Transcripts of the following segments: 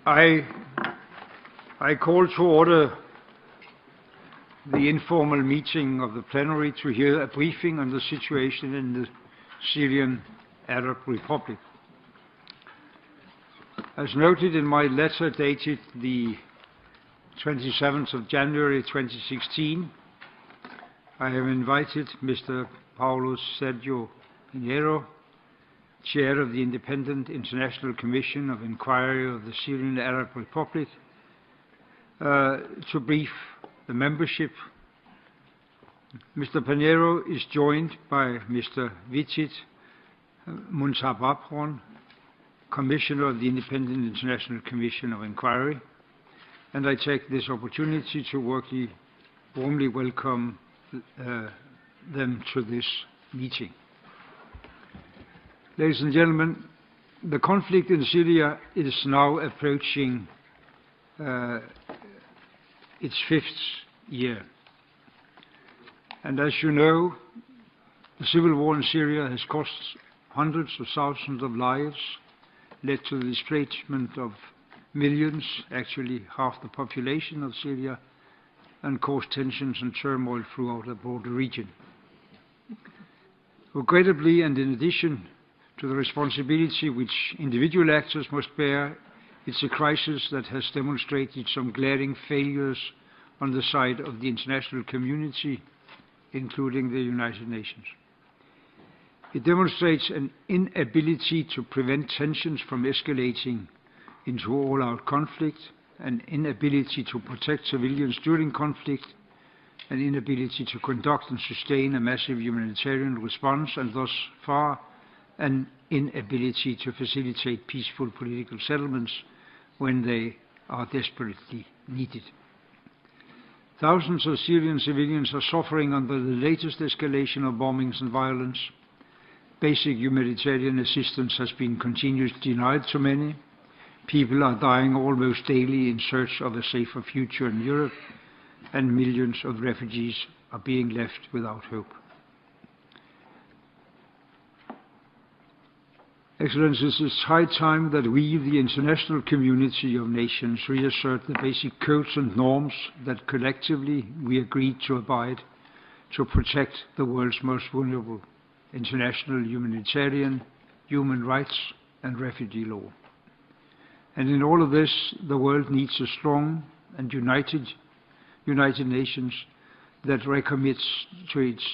I call to order the informal meeting of the plenary to hear a briefing on the situation in the Syrian Arab Republic. As noted in my letter dated the 27th of January 2016, I have invited Mr. Paulo Sergio Pinheiro, Chair of the Independent International Commission of Inquiry of the Syrian Arab Republic, to brief the membership. Mr. Pinheiro is joined by Mr. Vicit Muntabapron, Commissioner of the Independent International Commission of Inquiry, and I take this opportunity to warmly welcome them to this meeting. Ladies and gentlemen, the conflict in Syria is now approaching its 5th year. And as you know, the civil war in Syria has cost hundreds of thousands of lives, led to the displacement of millions, actually half the population of Syria, and caused tensions and turmoil throughout the broader region. Regrettably, and in addition to the responsibility which individual actors must bear, it's a crisis that has demonstrated some glaring failures on the side of the international community, including the United Nations. It demonstrates an inability to prevent tensions from escalating into all-out conflict, an inability to protect civilians during conflict, an inability to conduct and sustain a massive humanitarian response, and thus far an inability to facilitate peaceful political settlements when they are desperately needed. Thousands of Syrian civilians are suffering under the latest escalation of bombings and violence. Basic humanitarian assistance has been continuously denied to many. People are dying almost daily in search of a safer future in Europe, and millions of refugees are being left without hope. Excellencies, it's high time that we, the international community of nations, reassert the basic codes and norms that collectively we agreed to abide to protect the world's most vulnerable: international humanitarian, human rights, and refugee law. And in all of this, the world needs a strong and United Nations that recommits to its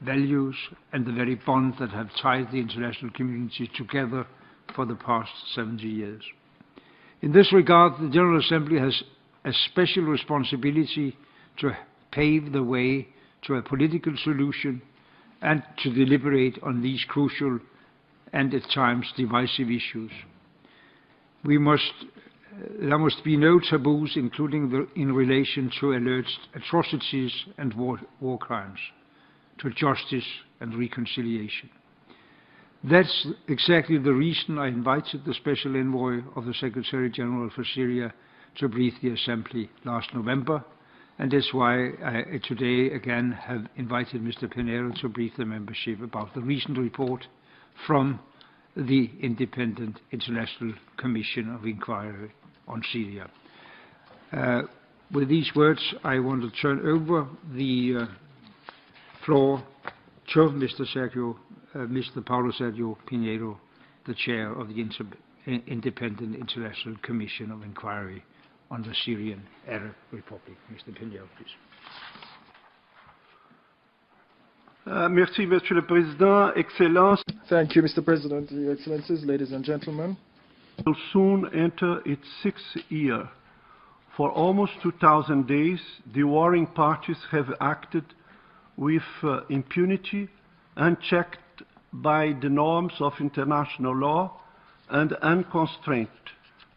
values and the very bond that have tied the international community together for the past 70 years. In this regard, the General Assembly has a special responsibility to pave the way to a political solution and to deliberate on these crucial and at times divisive issues. There must be no taboos, including in relation to alleged atrocities and war crimes, to justice and reconciliation. That's exactly the reason I invited the Special Envoy of the Secretary General for Syria to brief the Assembly last November, and that's why I today again have invited Mr. Pinheiro to brief the membership about the recent report from the Independent International Commission of Inquiry on Syria. With these words, I want to turn over the floor to Mr. Paulo Sergio Pinheiro, the Chair of the Independent International Commission of Inquiry on the Syrian Arab Republic. Mr. Pinheiro, please. Merci, Monsieur le Président. Excellences. Thank you, Mr. President, Your Excellencies, ladies and gentlemen. Will soon enter its 6th year. For almost 2,000 days, the warring parties have acted with impunity, unchecked by the norms of international law, and unconstrained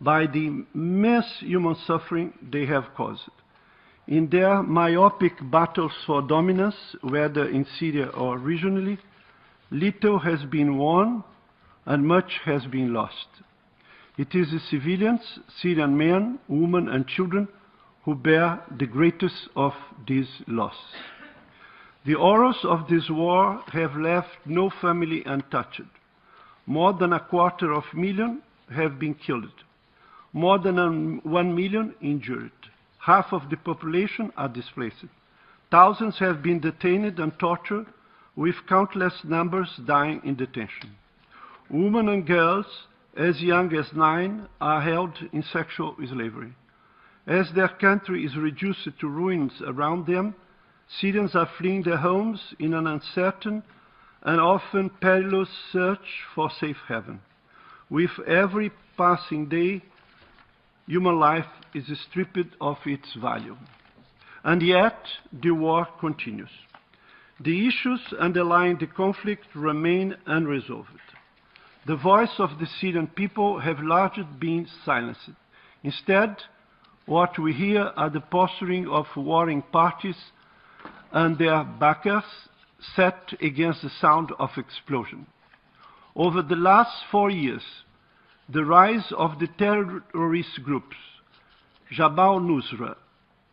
by the immense human suffering they have caused. In their myopic battles for dominance, whether in Syria or regionally, little has been won and much has been lost. It is the civilians, Syrian men, women, and children, who bear the greatest of these losses. The horrors of this war have left no family untouched. More than 250,000 have been killed. more than 1 million injured. Half of the population are displaced. Thousands have been detained and tortured, with countless numbers dying in detention. Women and girls as young as 9 are held in sexual slavery. As their country is reduced to ruins around them, Syrians are fleeing their homes in an uncertain and often perilous search for safe haven. With every passing day, human life is stripped of its value. And yet, the war continues. The issues underlying the conflict remain unresolved. The voice of the Syrian people have largely been silenced. Instead, what we hear are the posturing of warring parties and their backers set against the sound of explosion. Over the last 4 years, the rise of the terrorist groups, Jabhat al-Nusra,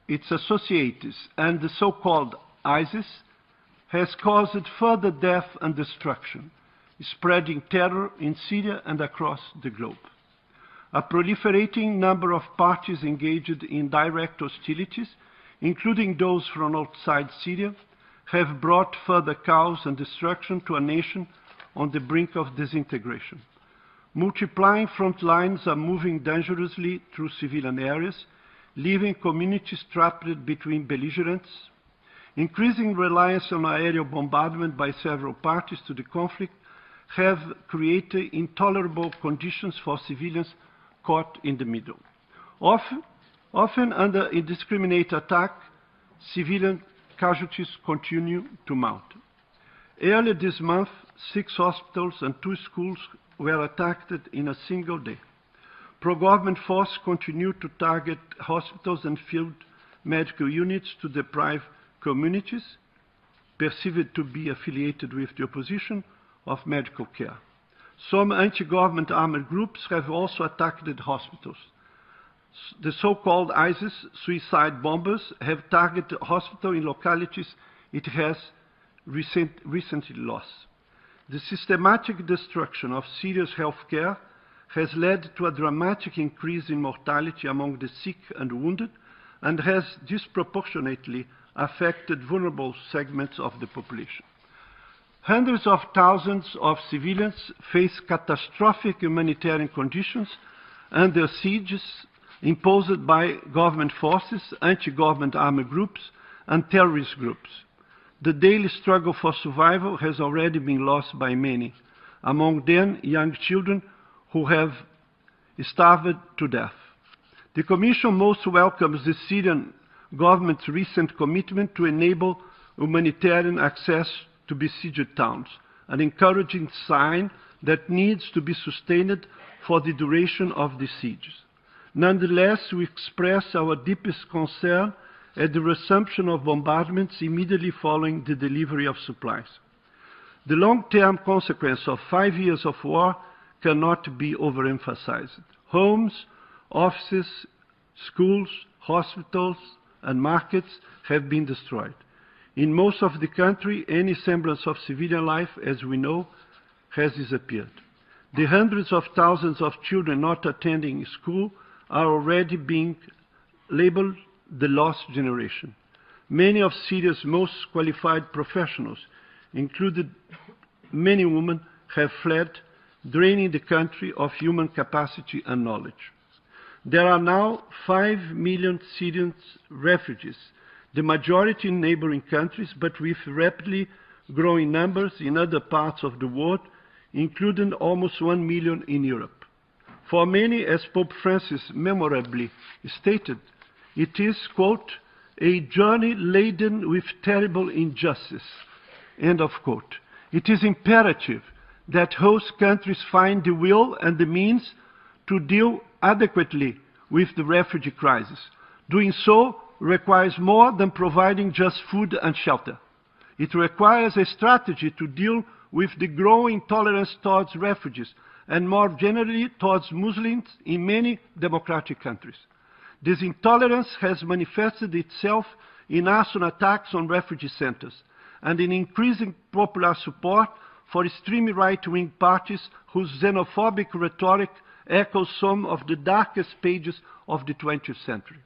its associates, and the so-called ISIS, has caused further death and destruction, spreading terror in Syria and across the globe. A proliferating number of parties engaged in direct hostilities, including those from outside Syria, have brought further chaos and destruction to a nation on the brink of disintegration. Multiplying front lines are moving dangerously through civilian areas, leaving communities trapped between belligerents. Increasing reliance on aerial bombardment by several parties to the conflict have created intolerable conditions for civilians caught in the middle. Often under indiscriminate attack, civilian casualties continue to mount. Earlier this month, 6 hospitals and 2 schools were attacked in a single day. Pro-government forces continue to target hospitals and field medical units to deprive communities, perceived to be affiliated with the opposition, of medical care. Some anti-government armed groups have also attacked hospitals. The so-called ISIS suicide bombers have targeted hospitals in localities it has recently lost. The systematic destruction of Syria's healthcare has led to a dramatic increase in mortality among the sick and wounded, and has disproportionately affected vulnerable segments of the population. Hundreds of thousands of civilians face catastrophic humanitarian conditions under sieges imposed by government forces, anti-government armed groups, and terrorist groups. The daily struggle for survival has already been lost by many, among them young children who have starved to death. The Commission most welcomes the Syrian government's recent commitment to enable humanitarian access to besieged towns, an encouraging sign that needs to be sustained for the duration of the sieges. Nonetheless, we express our deepest concern at the resumption of bombardments immediately following the delivery of supplies. The long-term consequence of 5 years of war cannot be overemphasized. Homes, offices, schools, hospitals, and markets have been destroyed. In most of the country, any semblance of civilian life, as we know, has disappeared. The hundreds of thousands of children not attending school are already being labeled the lost generation. Many of Syria's most qualified professionals, including many women, have fled, draining the country of human capacity and knowledge. There are now 5 million Syrian refugees, the majority in neighboring countries, but with rapidly growing numbers in other parts of the world, including almost 1 million in Europe. For many, as Pope Francis memorably stated, it is, quote, a journey laden with terrible injustice, end of quote. It is imperative that host countries find the will and the means to deal adequately with the refugee crisis. Doing so requires more than providing just food and shelter. It requires a strategy to deal with the growing tolerance towards refugees and more generally towards Muslims in many democratic countries. This intolerance has manifested itself in arson attacks on refugee centers and in increasing popular support for extreme right-wing parties whose xenophobic rhetoric echoes some of the darkest pages of the 20th century.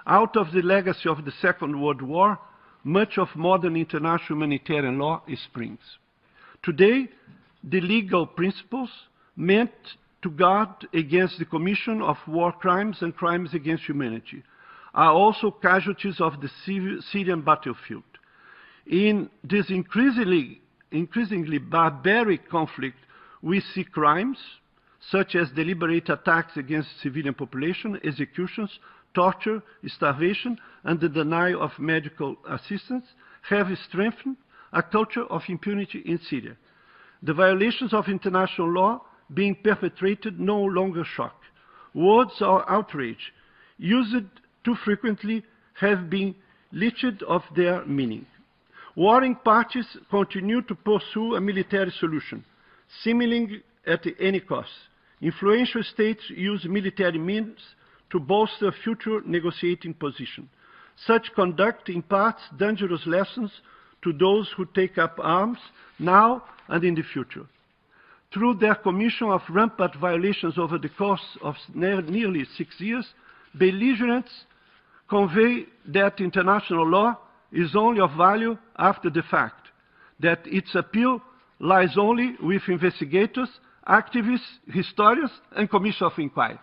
Out of the legacy of the Second World War, much of modern international humanitarian law springs. Today, the legal principles meant to guard against the commission of war crimes and crimes against humanity are also casualties of the Syrian battlefield. In this increasingly barbaric conflict, we see crimes such as deliberate attacks against civilian population, executions, torture, starvation, and the denial of medical assistance have strengthened a culture of impunity in Syria. The violations of international law being perpetrated no longer shock. Words or outrage used too frequently have been leached of their meaning. Warring parties continue to pursue a military solution, seemingly at any cost. Influential states use military means to bolster future negotiating position. Such conduct imparts dangerous lessons to those who take up arms now and in the future. Through their commission of rampant violations over the course of nearly 6 years, belligerents convey that international law is only of value after the fact, that its appeal lies only with investigators, activists, historians, and commission of inquiry.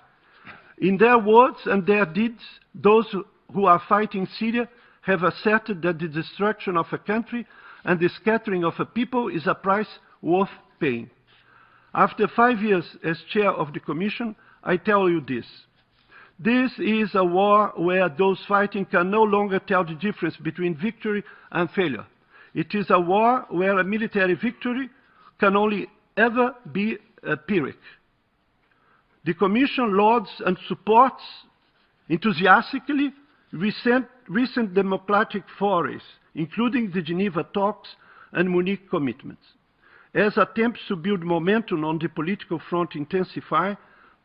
In their words and their deeds, those who are fighting Syria have asserted that the destruction of a country and the scattering of a people is a price worth paying. After 5 years as chair of the Commission, I tell you this. This is a war where those fighting can no longer tell the difference between victory and failure. It is a war where a military victory can only ever be a Pyrrhic. The Commission lauds and supports enthusiastically recent democratic forays, including the Geneva talks and Munich commitments. As attempts to build momentum on the political front intensify,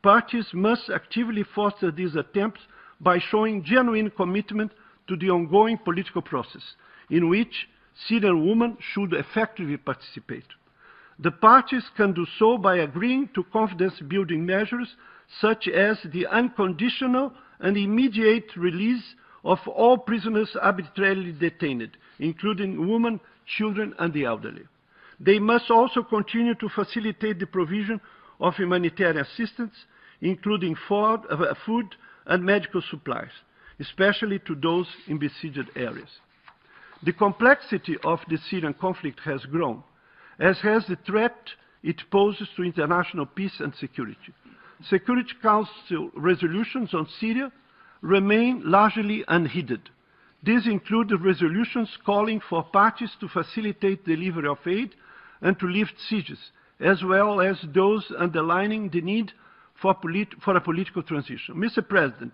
parties must actively foster these attempts by showing genuine commitment to the ongoing political process, in which Syrian women should effectively participate. The parties can do so by agreeing to confidence-building measures such as the unconditional and immediate release of all prisoners arbitrarily detained, including women, children, and the elderly. They must also continue to facilitate the provision of humanitarian assistance, including food and medical supplies, especially to those in besieged areas. The complexity of the Syrian conflict has grown, as has the threat it poses to international peace and security. Security Council resolutions on Syria remain largely unheeded. These include the resolutions calling for parties to facilitate delivery of aid and to lift sieges, as well as those underlining the need for a political transition. Mr. President,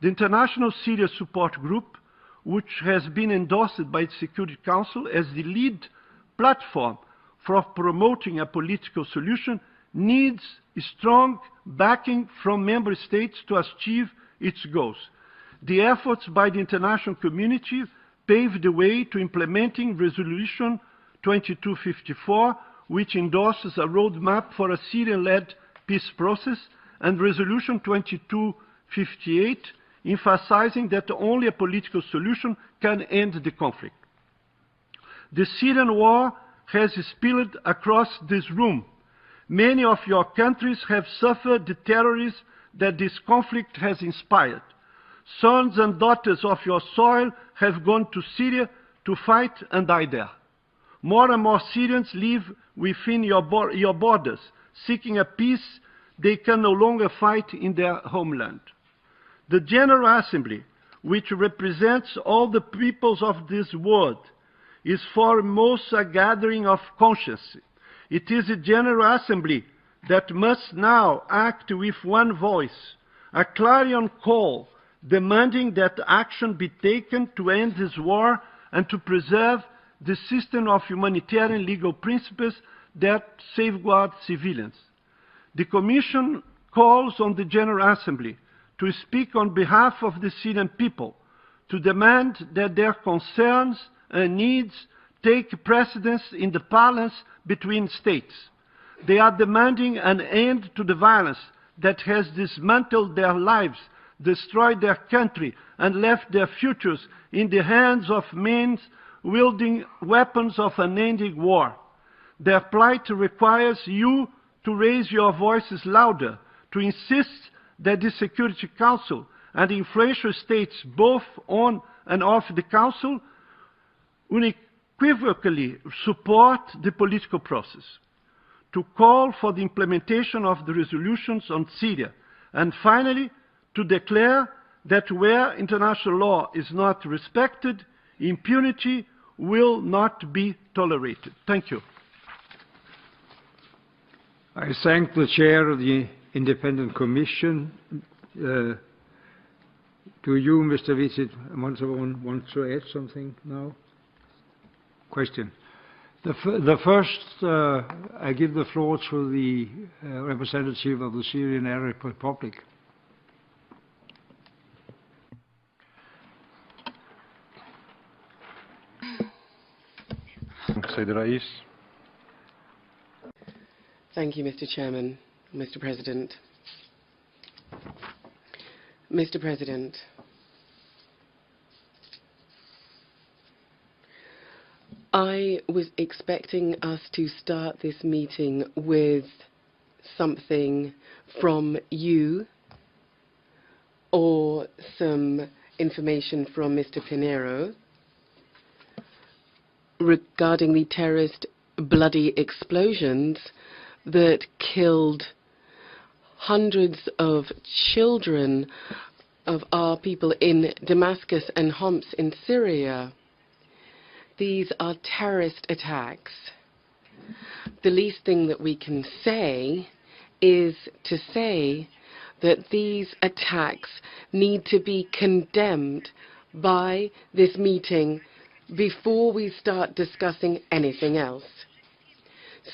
the International Syria Support Group, which has been endorsed by the Security Council as the lead platform for promoting a political solution, needs strong backing from member states to achieve its goals. The efforts by the international community paved the way to implementing Resolution 2254, which endorses a roadmap for a Syrian-led peace process, and Resolution 2258, emphasizing that only a political solution can end the conflict. The Syrian war has spilled across this room. Many of your countries have suffered the terrorism that this conflict has inspired. Sons and daughters of your soil have gone to Syria to fight and die there. More and more Syrians live within your borders, seeking a peace they can no longer fight in their homeland. The General Assembly, which represents all the peoples of this world, is foremost a gathering of conscience. It is the General Assembly that must now act with one voice, a clarion call demanding that action be taken to end this war and to preserve the system of humanitarian legal principles that safeguard civilians. The Commission calls on the General Assembly to speak on behalf of the Syrian people, to demand that their concerns and needs take precedence in the balance between states. They are demanding an end to the violence that has dismantled their lives, destroyed their country, and left their futures in the hands of men wielding weapons of unending war. Their plight requires you to raise your voices louder, to insist that the Security Council and influential states both on and off the Council unequivocally support the political process, to call for the implementation of the resolutions on Syria, and finally, to declare that where international law is not respected, impunity will not be tolerated. Thank you. I thank the chair of the Independent Commission. Do you, Mr. Vice-Montaron, want to add something now? Question. The first, I give the floor to the representative of the Syrian Arab Republic. Thank you, Mr. Chairman, Mr. President. Mr. President, I was expecting us to start this meeting with something from you or some information from Mr. Pinheiro regarding the terrorist bloody explosions that killed hundreds of children of our people in Damascus and Homs in Syria. These are terrorist attacks. The least thing that we can say is to say that these attacks need to be condemned by this meeting before we start discussing anything else.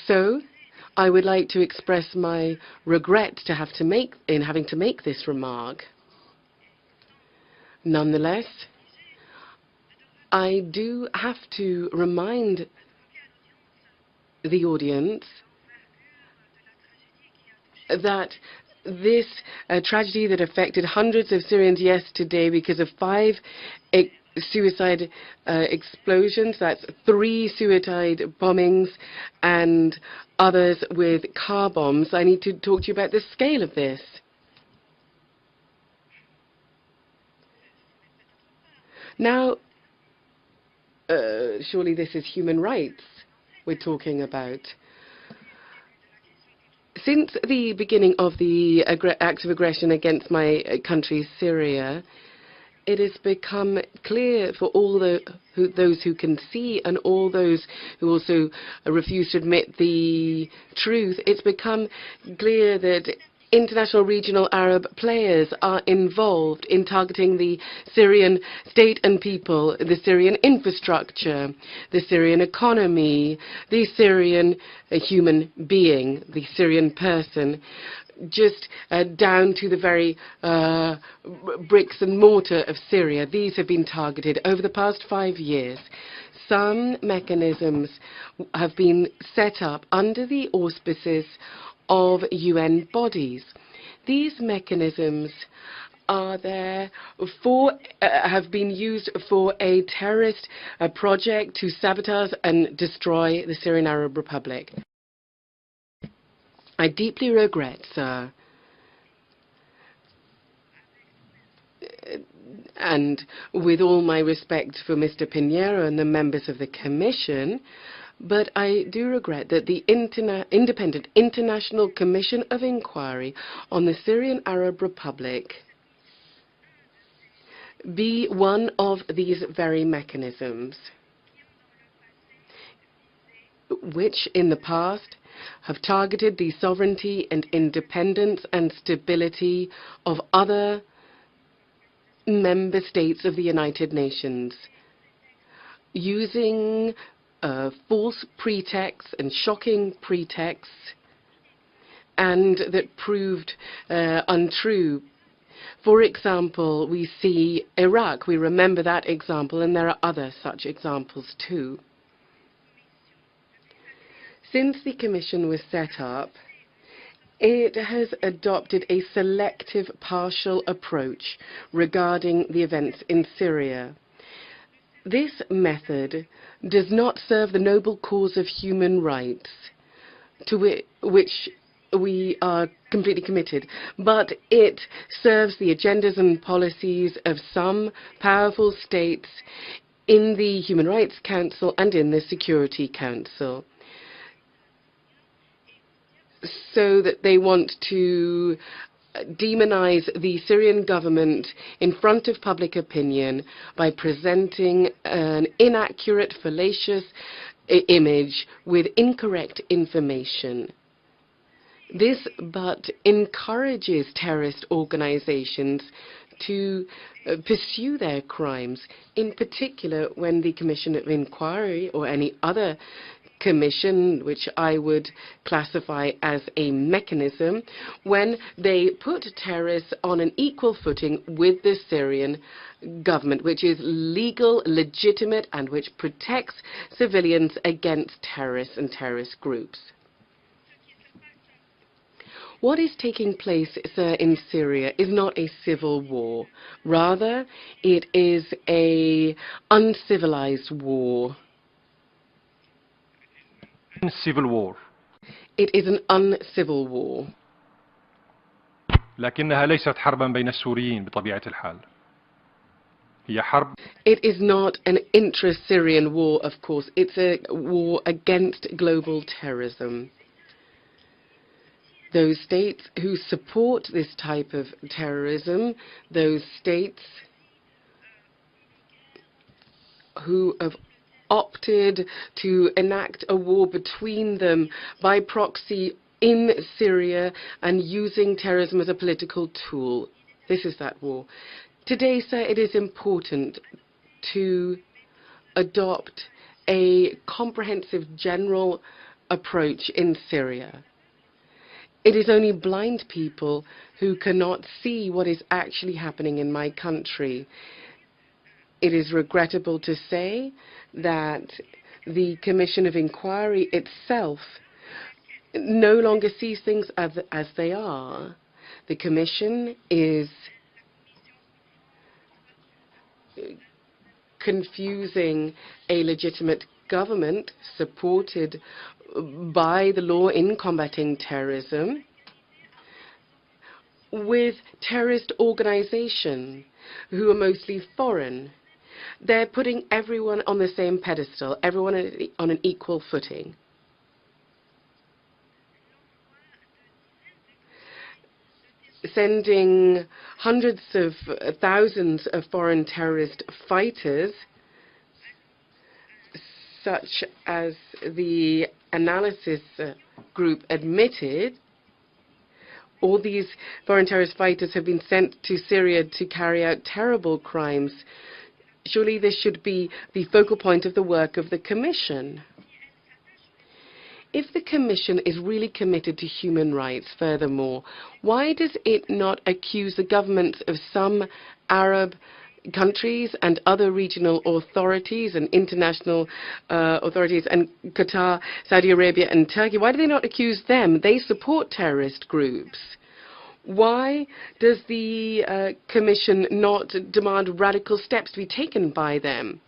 So, I would like to express my regret to having to make this remark. Nonetheless, I do have to remind the audience that this tragedy that affected hundreds of Syrians yesterday because of 5 suicide explosions, that's 3 suicide bombings and others with car bombs. I need to talk to you about the scale of this. Now, surely this is human rights we're talking about. Since the beginning of the acts of aggression against my country, Syria, it has become clear for all those who can see and all those who also refuse to admit the truth, it's become clear that international regional Arab players are involved in targeting the Syrian state and people, the Syrian infrastructure, the Syrian economy, the Syrian human being, the Syrian person, just down to the very bricks and mortar of Syria. These have been targeted over the past 5 years. Some mechanisms have been set up under the auspices of UN bodies. These mechanisms are there for, have been used for a terrorist project to sabotage and destroy the Syrian Arab Republic. I deeply regret, sir, and with all my respect for Mr. Pinheiro and the members of the Commission, but I do regret that the Independent International Commission of Inquiry on the Syrian Arab Republic be one of these very mechanisms, which in the past have targeted the sovereignty and independence and stability of other member states of the United Nations, using false pretexts and shocking pretexts, and that proved untrue. For example, we see Iraq. We remember that example, and there are other such examples too. Since the Commission was set up, It has adopted a selective partial approach regarding the events in Syria. This method does not serve the noble cause of human rights, to which we are completely committed, but it serves the agendas and policies of some powerful states in the Human Rights Council and in the Security Council, so that they want to demonize the Syrian government in front of public opinion by presenting an inaccurate, fallacious image with incorrect information. This but encourages terrorist organizations to pursue their crimes, in particular when the Commission of Inquiry or any other commission, which I would classify as a mechanism, when they put terrorists on an equal footing with the Syrian government, which is legal, legitimate, and which protects civilians against terrorists and terrorist groups. What is taking place, sir, in Syria is not a civil war. Rather, it is an uncivilized war. civil war. It is an uncivil war. لكنها ليست حربا بين السوريين بطبيعة الحال. هي حرب. It is not an intra-Syrian war, of course. It's a war against global terrorism. Those states who support this type of terrorism, those states who have opted to enact a war between them by proxy in Syria and using terrorism as a political tool. This is that war. Today, sir, it is important to adopt a comprehensive general approach in Syria. It is only blind people who cannot see what is actually happening in my country. It is regrettable to say that the Commission of Inquiry itself no longer sees things as they are. The Commission is confusing a legitimate government supported by the law in combating terrorism with terrorist organizations who are mostly foreign. They're putting everyone on the same pedestal, everyone on an equal footing. Sending hundreds of thousands of foreign terrorist fighters, such as the analysis group admitted. All these foreign terrorist fighters have been sent to Syria to carry out terrible crimes. Surely this should be the focal point of the work of the Commission. If the Commission is really committed to human rights, furthermore, why does it not accuse the governments of some Arab countries and other regional authorities and international authorities and Qatar, Saudi Arabia and Turkey? Why do they not accuse them? They support terrorist groups. Why does the Commission not demand radical steps to be taken by them?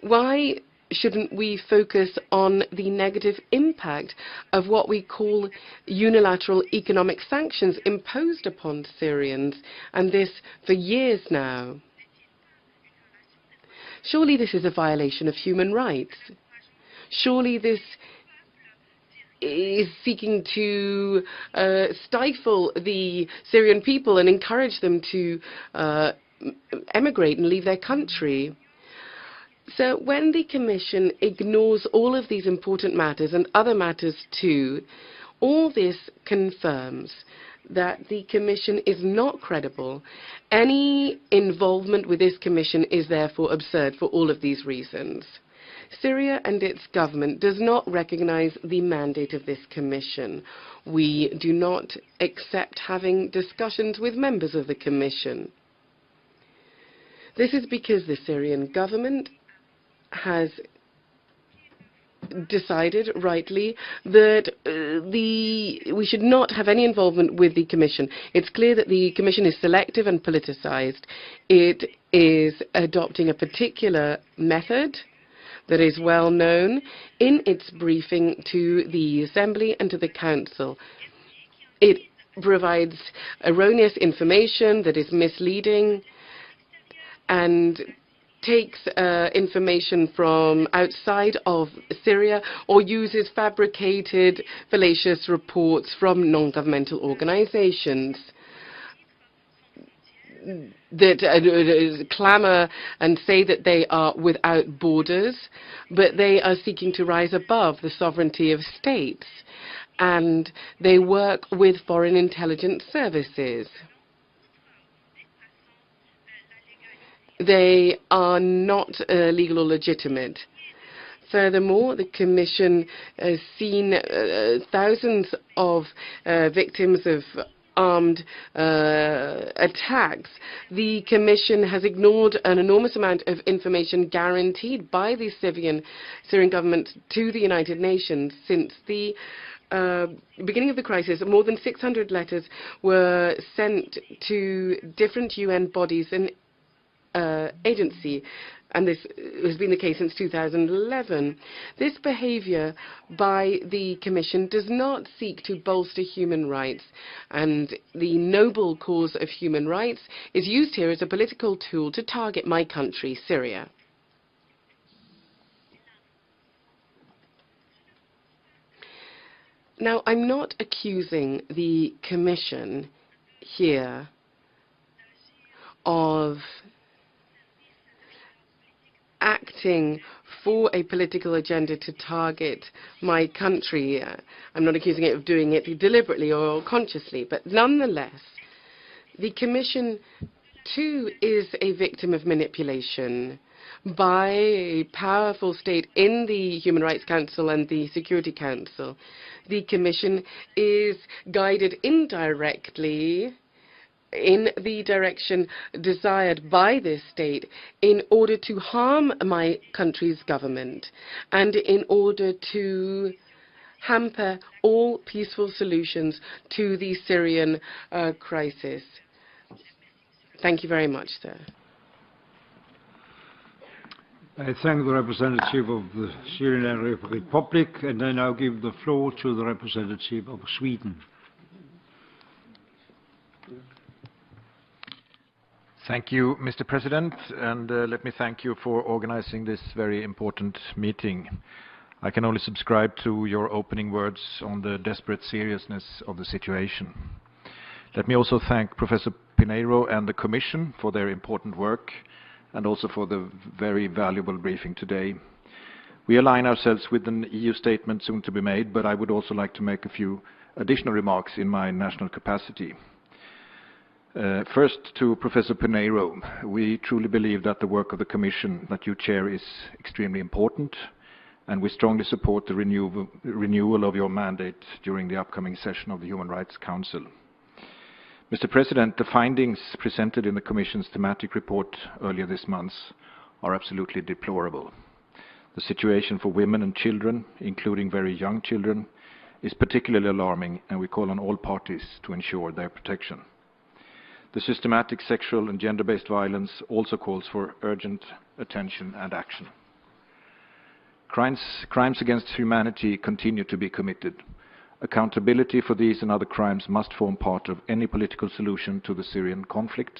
Why shouldn't we focus on the negative impact of what we call unilateral economic sanctions imposed upon Syrians, and this for years now? Surely this is a violation of human rights. Surely this is seeking to stifle the Syrian people and encourage them to emigrate and leave their country. So when the Commission ignores all of these important matters and other matters too, all this confirms that the Commission is not credible. Any involvement with this Commission is therefore absurd for all of these reasons. Syria and its government does not recognize the mandate of this Commission. We do not accept having discussions with members of the Commission. This is because the Syrian government has decided rightly that we should not have any involvement with the Commission. It's clear that the Commission is selective and politicized. It is adopting a particular method that is well known in its briefing to the Assembly and to the Council. It provides erroneous information that is misleading and takes information from outside of Syria or uses fabricated, fallacious reports from non-governmental organizations that clamor and say that they are without borders, but they are seeking to rise above the sovereignty of states, and they work with foreign intelligence services. They are not legal or legitimate. Furthermore, the Commission has seen thousands of victims of armed attacks. The Commission has ignored an enormous amount of information guaranteed by the Syrian government to the United Nations since the beginning of the crisis. More than 600 letters were sent to different UN bodies and agency, and this has been the case since 2011. This behavior by the Commission does not seek to bolster human rights, and the noble cause of human rights is used here as a political tool to target my country, Syria. Now, I'm not accusing the Commission here of acting for a political agenda to target my country. I'm not accusing it of doing it deliberately or consciously, but nonetheless, the Commission too is a victim of manipulation by a powerful state in the Human Rights Council and the Security Council. The Commission is guided indirectly in the direction desired by this state in order to harm my country's government and in order to hamper all peaceful solutions to the Syrian crisis. Thank you very much, sir. I thank the representative of the Syrian Arab Republic, and I now give the floor to the representative of Sweden. Thank you, Mr. President, and let me thank you for organizing this very important meeting. I can only subscribe to your opening words on the desperate seriousness of the situation. Let me also thank Professor Pinheiro and the Commission for their important work and also for the very valuable briefing today. We align ourselves with an EU statement soon to be made, but I would also like to make a few additional remarks in my national capacity. First, to Professor Pinheiro, we truly believe that the work of the Commission that you chair is extremely important, and we strongly support the renewal of your mandate during the upcoming session of the Human Rights Council. Mr. President, the findings presented in the Commission's thematic report earlier this month are absolutely deplorable. The situation for women and children, including very young children, is particularly alarming, and we call on all parties to ensure their protection. The systematic sexual and gender-based violence also calls for urgent attention and action. Crimes against humanity continue to be committed. Accountability for these and other crimes must form part of any political solution to the Syrian conflict.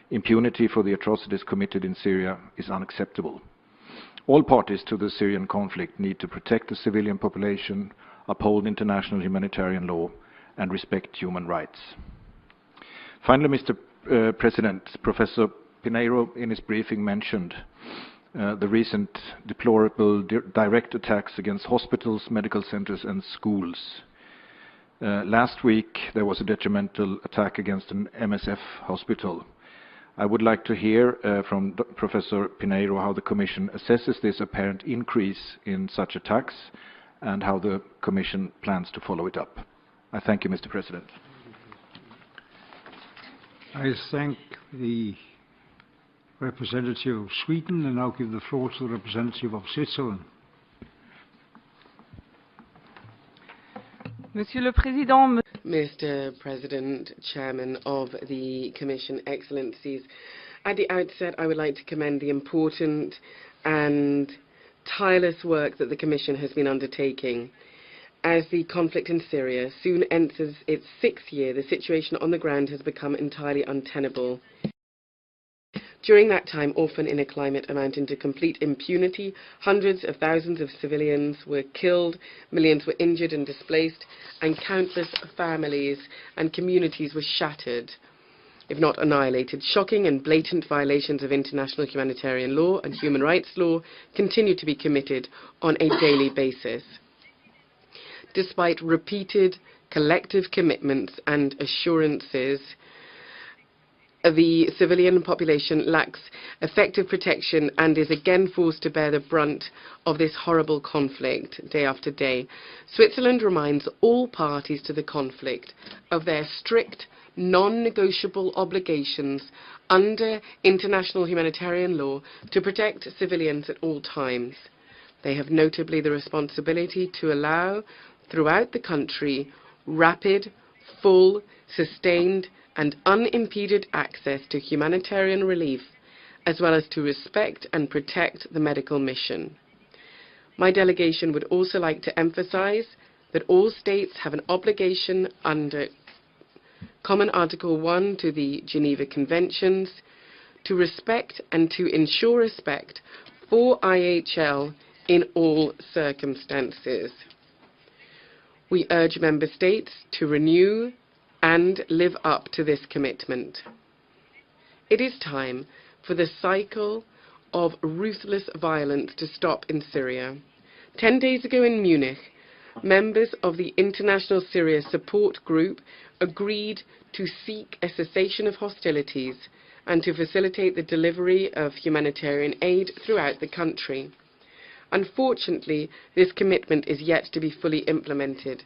Impunity for the atrocities committed in Syria is unacceptable. All parties to the Syrian conflict need to protect the civilian population, uphold international humanitarian law, and respect human rights. Finally, Mr. President, Professor Pinheiro in his briefing mentioned the recent deplorable direct attacks against hospitals, medical centers and schools. Last week there was a detrimental attack against an MSF hospital. I would like to hear from Professor Pinheiro how the Commission assesses this apparent increase in such attacks and how the Commission plans to follow it up. I thank you, Mr. President. I thank the representative of Sweden and now give the floor to the representative of Switzerland. Monsieur le Président, Mr. President, Chairman of the Commission, Excellencies, at the outset I would like to commend the important and tireless work that the Commission has been undertaking. As the conflict in Syria soon enters its 6th year, the situation on the ground has become entirely untenable. During that time, often in a climate amounting to complete impunity, hundreds of thousands of civilians were killed, millions were injured and displaced, and countless families and communities were shattered, if not annihilated. Shocking and blatant violations of international humanitarian law and human rights law continue to be committed on a daily basis. Despite repeated collective commitments and assurances, the civilian population lacks effective protection and is again forced to bear the brunt of this horrible conflict day after day. Switzerland reminds all parties to the conflict of their strict, non-negotiable obligations under international humanitarian law to protect civilians at all times. They have notably the responsibility to allow, throughout the country, rapid, full, sustained, and unimpeded access to humanitarian relief, as well as to respect and protect the medical mission. My delegation would also like to emphasize that all states have an obligation under Common Article 1 to the Geneva Conventions to respect and to ensure respect for IHL in all circumstances. We urge Member States to renew and live up to this commitment. It is time for the cycle of ruthless violence to stop in Syria. 10 days ago in Munich, members of the International Syria Support Group agreed to seek a cessation of hostilities and to facilitate the delivery of humanitarian aid throughout the country. Unfortunately, this commitment is yet to be fully implemented.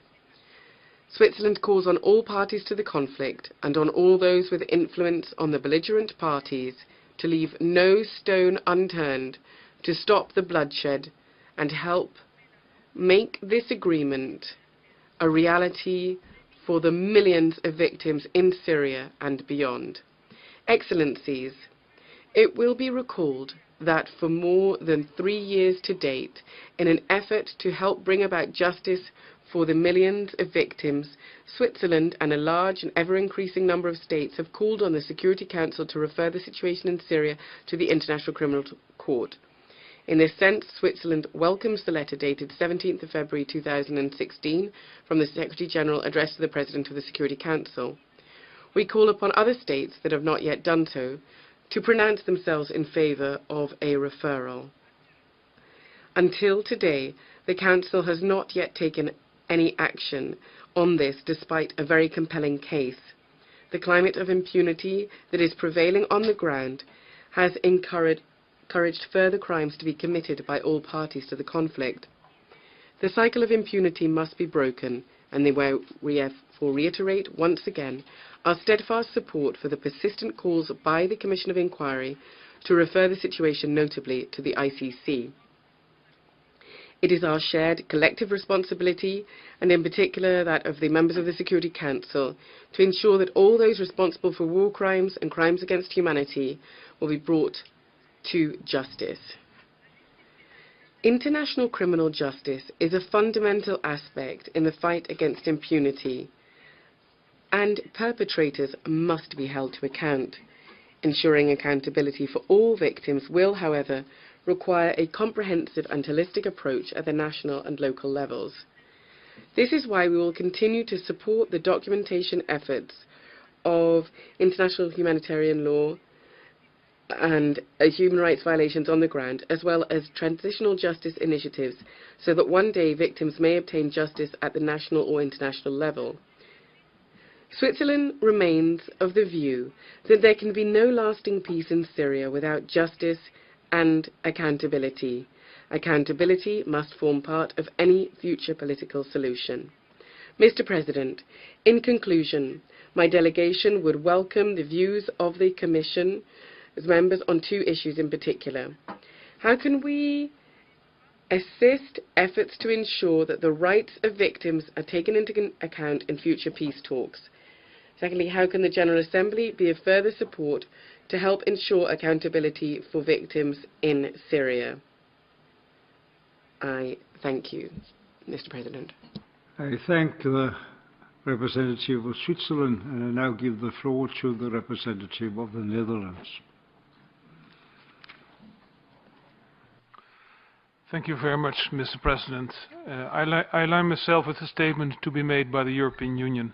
Switzerland calls on all parties to the conflict and on all those with influence on the belligerent parties to leave no stone unturned to stop the bloodshed and help make this agreement a reality for the millions of victims in Syria and beyond. Excellencies, it will be recalled that for more than 3 years to date, in an effort to help bring about justice for the millions of victims, Switzerland and a large and ever-increasing number of states have called on the Security Council to refer the situation in Syria to the International Criminal Court. In this sense, Switzerland welcomes the letter dated 17th of February 2016 from the Secretary-General addressed to the President of the Security Council. We call upon other states that have not yet done so to pronounce themselves in favour of a referral. Until today, the Council has not yet taken any action on this despite a very compelling case. The climate of impunity that is prevailing on the ground has encouraged further crimes to be committed by all parties to the conflict. The cycle of impunity must be broken, and we therefore reiterate once again our steadfast support for the persistent calls by the Commission of Inquiry to refer the situation notably to the ICC. It is our shared collective responsibility, and in particular that of the members of the Security Council, to ensure that all those responsible for war crimes and crimes against humanity will be brought to justice. International criminal justice is a fundamental aspect in the fight against impunity, and perpetrators must be held to account. Ensuring accountability for all victims will, however, require a comprehensive and holistic approach at the national and local levels. This is why we will continue to support the documentation efforts of international humanitarian law and human rights violations on the ground, as well as transitional justice initiatives, so that one day victims may obtain justice at the national or international level. Switzerland remains of the view that there can be no lasting peace in Syria without justice and accountability. Accountability must form part of any future political solution. Mr. President, in conclusion, my delegation would welcome the views of the Commission as members on 2 issues in particular. How can we assist efforts to ensure that the rights of victims are taken into account in future peace talks? Secondly, how can the General Assembly be of further support to help ensure accountability for victims in Syria? I thank you, Mr. President. I thank the representative of Switzerland, and I now give the floor to the representative of the Netherlands. Thank you very much, Mr. President. I align myself with the statement to be made by the European Union.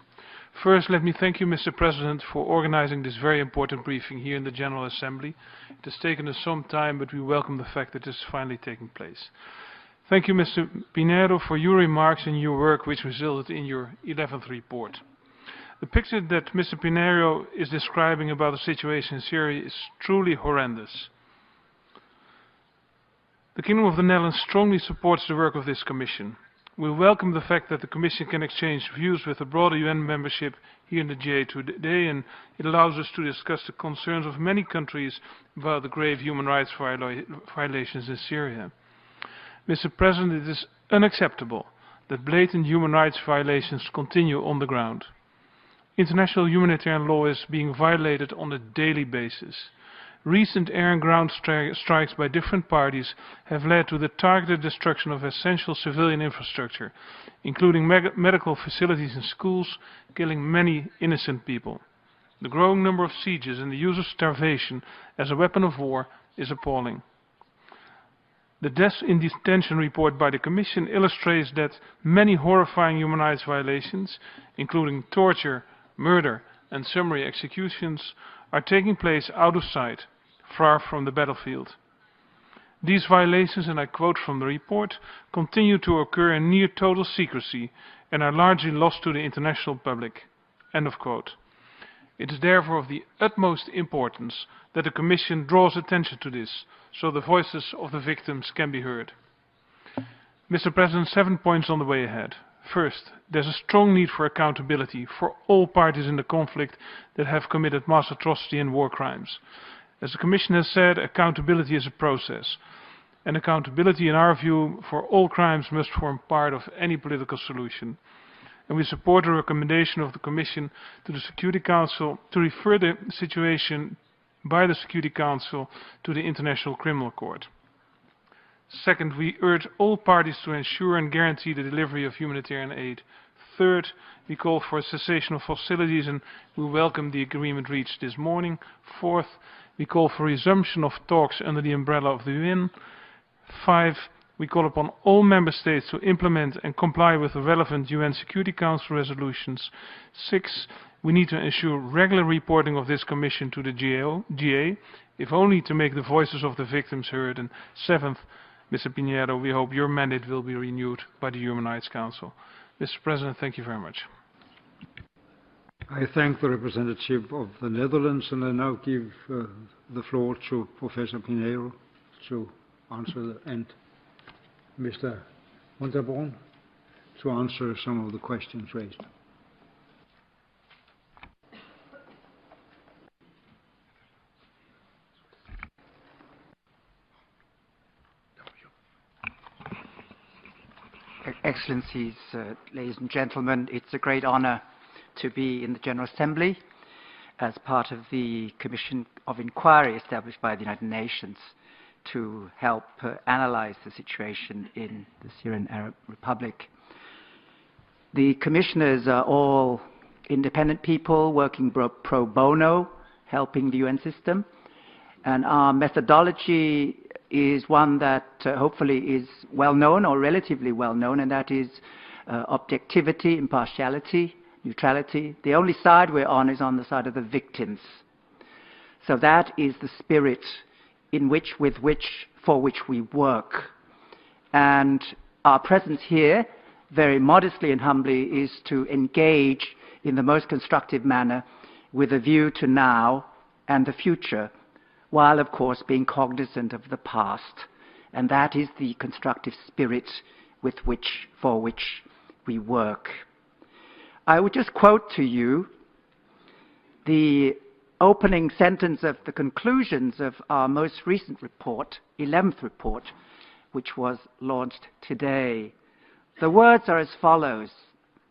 First, let me thank you, Mr. President, for organizing this very important briefing here in the General Assembly. It has taken us some time, but we welcome the fact that this is finally taking place. Thank you, Mr. Pinheiro, for your remarks and your work which resulted in your 11th report. The picture that Mr. Pinheiro is describing about the situation in Syria is truly horrendous. The Kingdom of the Netherlands strongly supports the work of this Commission. We welcome the fact that the Commission can exchange views with the broader UN membership here in the GA today, and it allows us to discuss the concerns of many countries about the grave human rights violations in Syria. Mr. President, it is unacceptable that blatant human rights violations continue on the ground. International humanitarian law is being violated on a daily basis. Recent air and ground strikes by different parties have led to the targeted destruction of essential civilian infrastructure, including medical facilities and schools, killing many innocent people. The growing number of sieges and the use of starvation as a weapon of war is appalling. The deaths in detention report by the Commission illustrates that many horrifying human rights violations, including torture, murder and summary executions, are taking place out of sight, far from the battlefield. These violations, and I quote from the report, continue to occur in near total secrecy and are largely lost to the international public. End of quote. It is therefore of the utmost importance that the Commission draws attention to this, so the voices of the victims can be heard. Mr. President, 7 points on the way ahead. First, there's a strong need for accountability for all parties in the conflict that have committed mass atrocity and war crimes. As the Commission has said, accountability is a process, and accountability, in our view, for all crimes must form part of any political solution. And we support the recommendation of the Commission to the Security Council to refer the situation by the Security Council to the International Criminal Court. Second, we urge all parties to ensure and guarantee the delivery of humanitarian aid. Third, we call for a cessation of hostilities, and we welcome the agreement reached this morning. Fourth, we call for resumption of talks under the umbrella of the UN. 5, we call upon all member states to implement and comply with the relevant UN Security Council resolutions. 6, we need to ensure regular reporting of this Commission to the GA, if only to make the voices of the victims heard. And 7th, Mr. Pinheiro, we hope your mandate will be renewed by the Human Rights Council. Mr. President, thank you very much. I thank the representative of the Netherlands, and I now give the floor to Professor Pinheiro to answer, and Mr. Unterborn to answer some of the questions raised. Excellencies, ladies and gentlemen, it's a great honor to be in the General Assembly as part of the Commission of Inquiry established by the United Nations to help analyze the situation in the Syrian Arab Republic. The commissioners are all independent people working pro bono, helping the UN system, and our methodology is one that hopefully is well known or relatively well known, and that is objectivity, impartiality, neutrality. The only side we're on is on the side of the victims. So that is the spirit in which, for which we work. And our presence here, very modestly and humbly, is to engage in the most constructive manner with a view to now and the future, while of course being cognizant of the past. And that is the constructive spirit for which we work. I would just quote to you the opening sentence of the conclusions of our most recent report, 11th report, which was launched today. The words are as follows,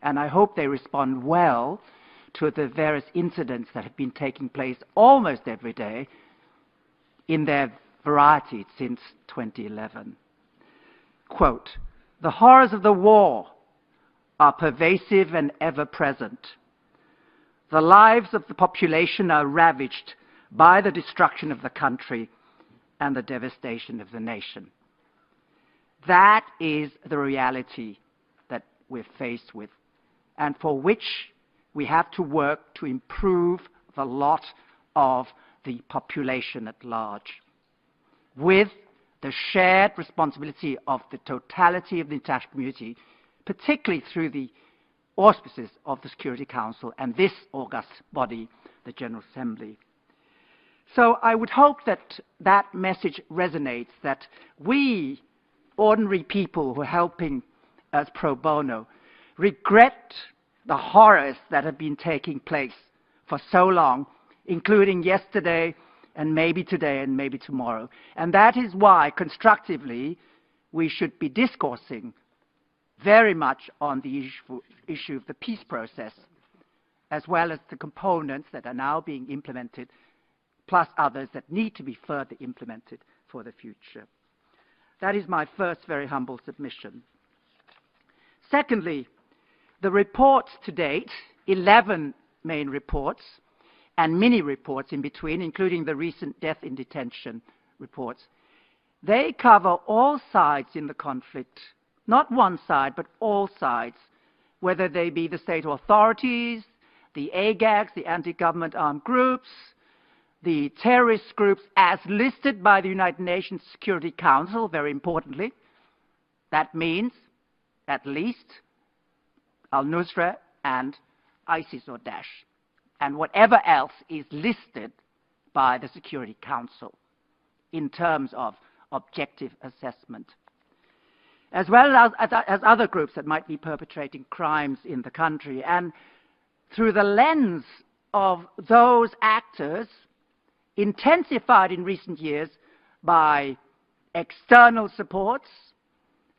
and I hope they respond well to the various incidents that have been taking place almost every day in their variety since 2011. Quote, "The horrors of the war are pervasive and ever-present. The lives of the population are ravaged by the destruction of the country and the devastation of the nation." That is the reality that we're faced with, and for which we have to work to improve the lot of the population at large, with the shared responsibility of the totality of the international community, particularly through the auspices of the Security Council and this august body, the General Assembly. So I would hope that that message resonates, that we, ordinary people who are helping us pro bono, regret the horrors that have been taking place for so long, including yesterday and maybe today and maybe tomorrow. And that is why, constructively, we should be discoursing very much on the issue of the peace process, as well as the components that are now being implemented, plus others that need to be further implemented for the future. That is my first very humble submission. Secondly, the reports to date, 11 main reports, and mini reports in between, including the recent death in detention reports, they cover all sides in the conflict, not one side, but all sides, whether they be the state authorities, the AGAGs, the anti-government armed groups, the terrorist groups as listed by the United Nations Security Council, very importantly. That means, at least, al-Nusra and ISIS or Daesh, and whatever else is listed by the Security Council in terms of objective assessment, as well as other groups that might be perpetrating crimes in the country. And through the lens of those actors, intensified in recent years by external supports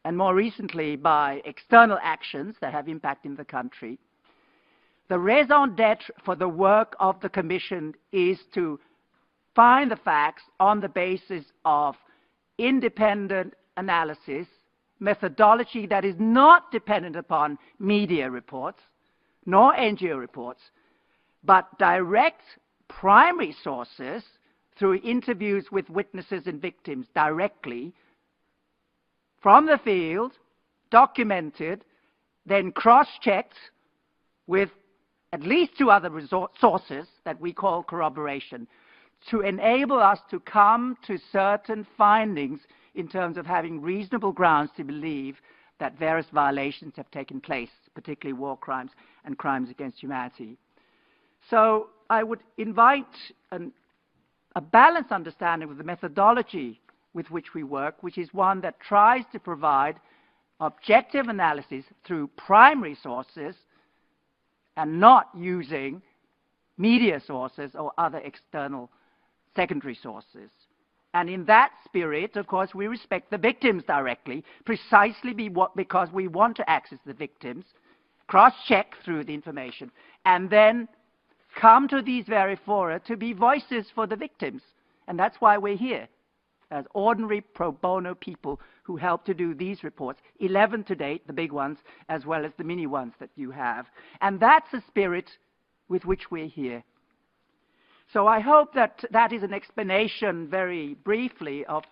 and more recently by external actions that have impact in the country, the raison d'etre for the work of the Commission is to find the facts on the basis of independent analysis, methodology that is not dependent upon media reports nor NGO reports, but direct primary sources through interviews with witnesses and victims directly from the field, documented, then cross-checked with at least two other sources that we call corroboration, to enable us to come to certain findings in terms of having reasonable grounds to believe that various violations have taken place, particularly war crimes and crimes against humanity. So I would invite a balanced understanding of the methodology with which we work, which is one that tries to provide objective analysis through primary sources and not using media sources or other external secondary sources. And in that spirit, of course, we respect the victims directly, precisely because we want to access the victims, cross-check through the information, and then come to these very fora to be voices for the victims. And that's why we're here, as ordinary pro bono people who help to do these reports, 11 to date, the big ones, as well as the mini ones that you have. And that's the spirit with which we're here. So I hope that that is an explanation, very briefly, of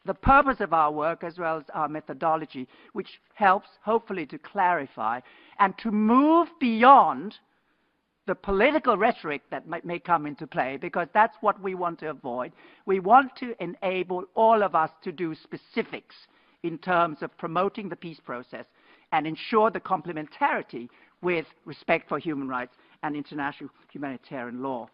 the purpose of our work as well as our methodology, which helps, hopefully, to clarify and to move beyond the political rhetoric that may come into play, because that's what we want to avoid. We want to enable all of us to do specifics in terms of promoting the peace process and ensure the complementarity with respect for human rights and international humanitarian law.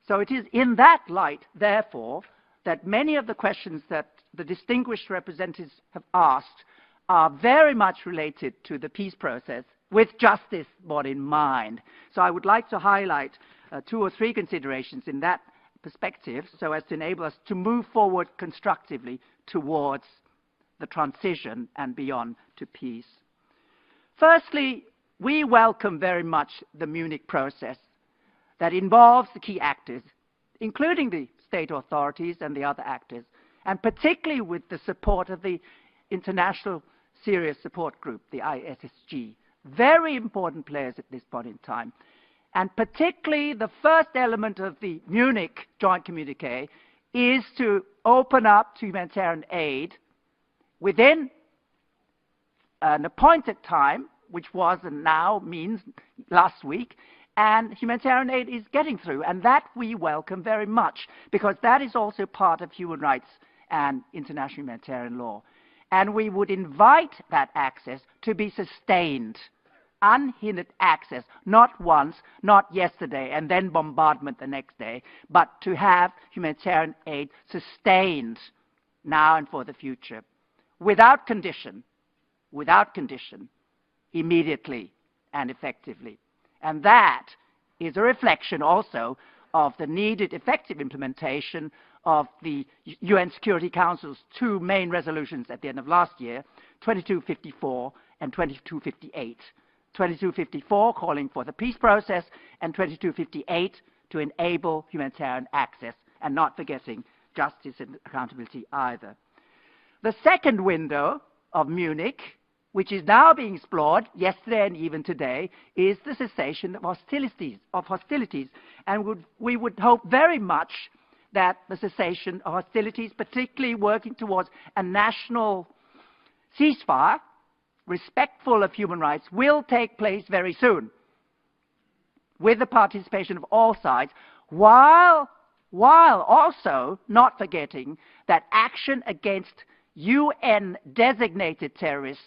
So it is in that light, therefore, that many of the questions that the distinguished representatives have asked are very much related to the peace process, with justice more in mind. So I would like to highlight 2 or 3 considerations in that perspective, so as to enable us to move forward constructively towards the transition and beyond to peace. Firstly, we welcome very much the Munich process that involves the key actors, including the state authorities and the other actors, and particularly with the support of the International Syria Support Group, the ISSG. Very important players at this point in time. And particularly the first element of the Munich joint communique is to open up to humanitarian aid within an appointed time, which was and now means last week, and humanitarian aid is getting through. And that we welcome very much, because that is also part of human rights and international humanitarian law. And we would invite that access to be sustained, unhindered access, not once, not yesterday, and then bombardment the next day, but to have humanitarian aid sustained now and for the future, without condition, immediately and effectively. And that is a reflection also of the needed effective implementation of the UN Security Council's two main resolutions at the end of last year, 2254 and 2258. 2254 calling for the peace process, and 2258 to enable humanitarian access, and not forgetting justice and accountability either. The second window of Munich, which is now being explored yesterday and even today, is the cessation of hostilities. And we would hope very much that the cessation of hostilities, particularly working towards a national ceasefire, respectful of human rights, will take place very soon, with the participation of all sides, while also not forgetting that action against UN-designated terrorists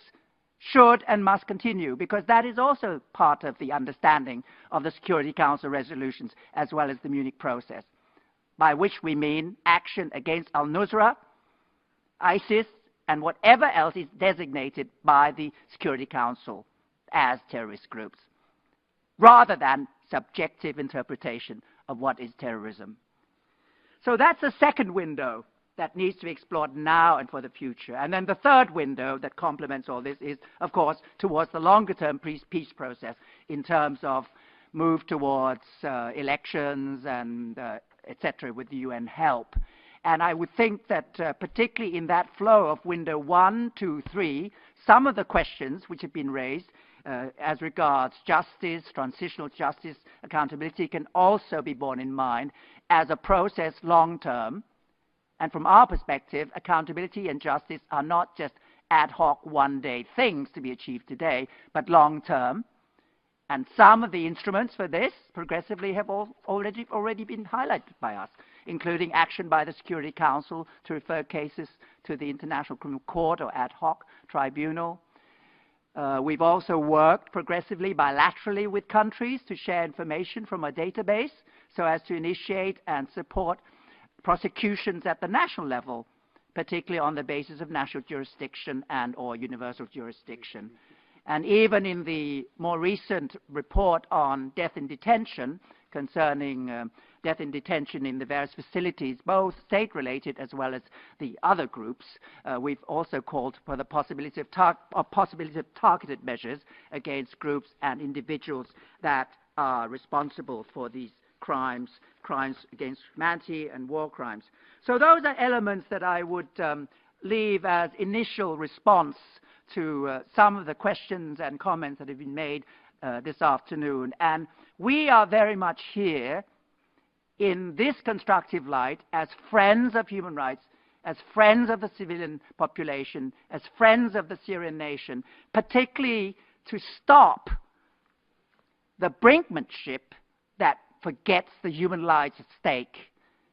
should and must continue, because that is also part of the understanding of the Security Council resolutions as well as the Munich process, by which we mean action against al-Nusra, ISIS, and whatever else is designated by the Security Council as terrorist groups, rather than subjective interpretation of what is terrorism. So that's the second window that needs to be explored now and for the future. And then the third window that complements all this is, of course, towards the longer-term peace process in terms of move towards elections and etc. with the UN help. And I would think that particularly in that flow of window 1, 2, 3, some of the questions which have been raised as regards justice, transitional justice, accountability can also be borne in mind as a process long-term. And from our perspective, accountability and justice are not just ad hoc one-day things to be achieved today, but long-term. And some of the instruments for this progressively have already been highlighted by us, including action by the Security Council to refer cases to the International Criminal Court or ad hoc tribunal. We've also worked progressively bilaterally with countries to share information from a database so as to initiate and support prosecutions at the national level, particularly on the basis of national jurisdiction and or universal jurisdiction. And even in the more recent report on death in detention, concerning death in detention in the various facilities, both state-related as well as the other groups, we've also called for the possibility of targeted measures against groups and individuals that are responsible for these crimes against humanity and war crimes. So those are elements that I would leave as initial response to some of the questions and comments that have been made this afternoon. And we are very much here in this constructive light as friends of human rights, as friends of the civilian population, as friends of the Syrian nation, particularly to stop the brinkmanship that forgets the human lives at stake,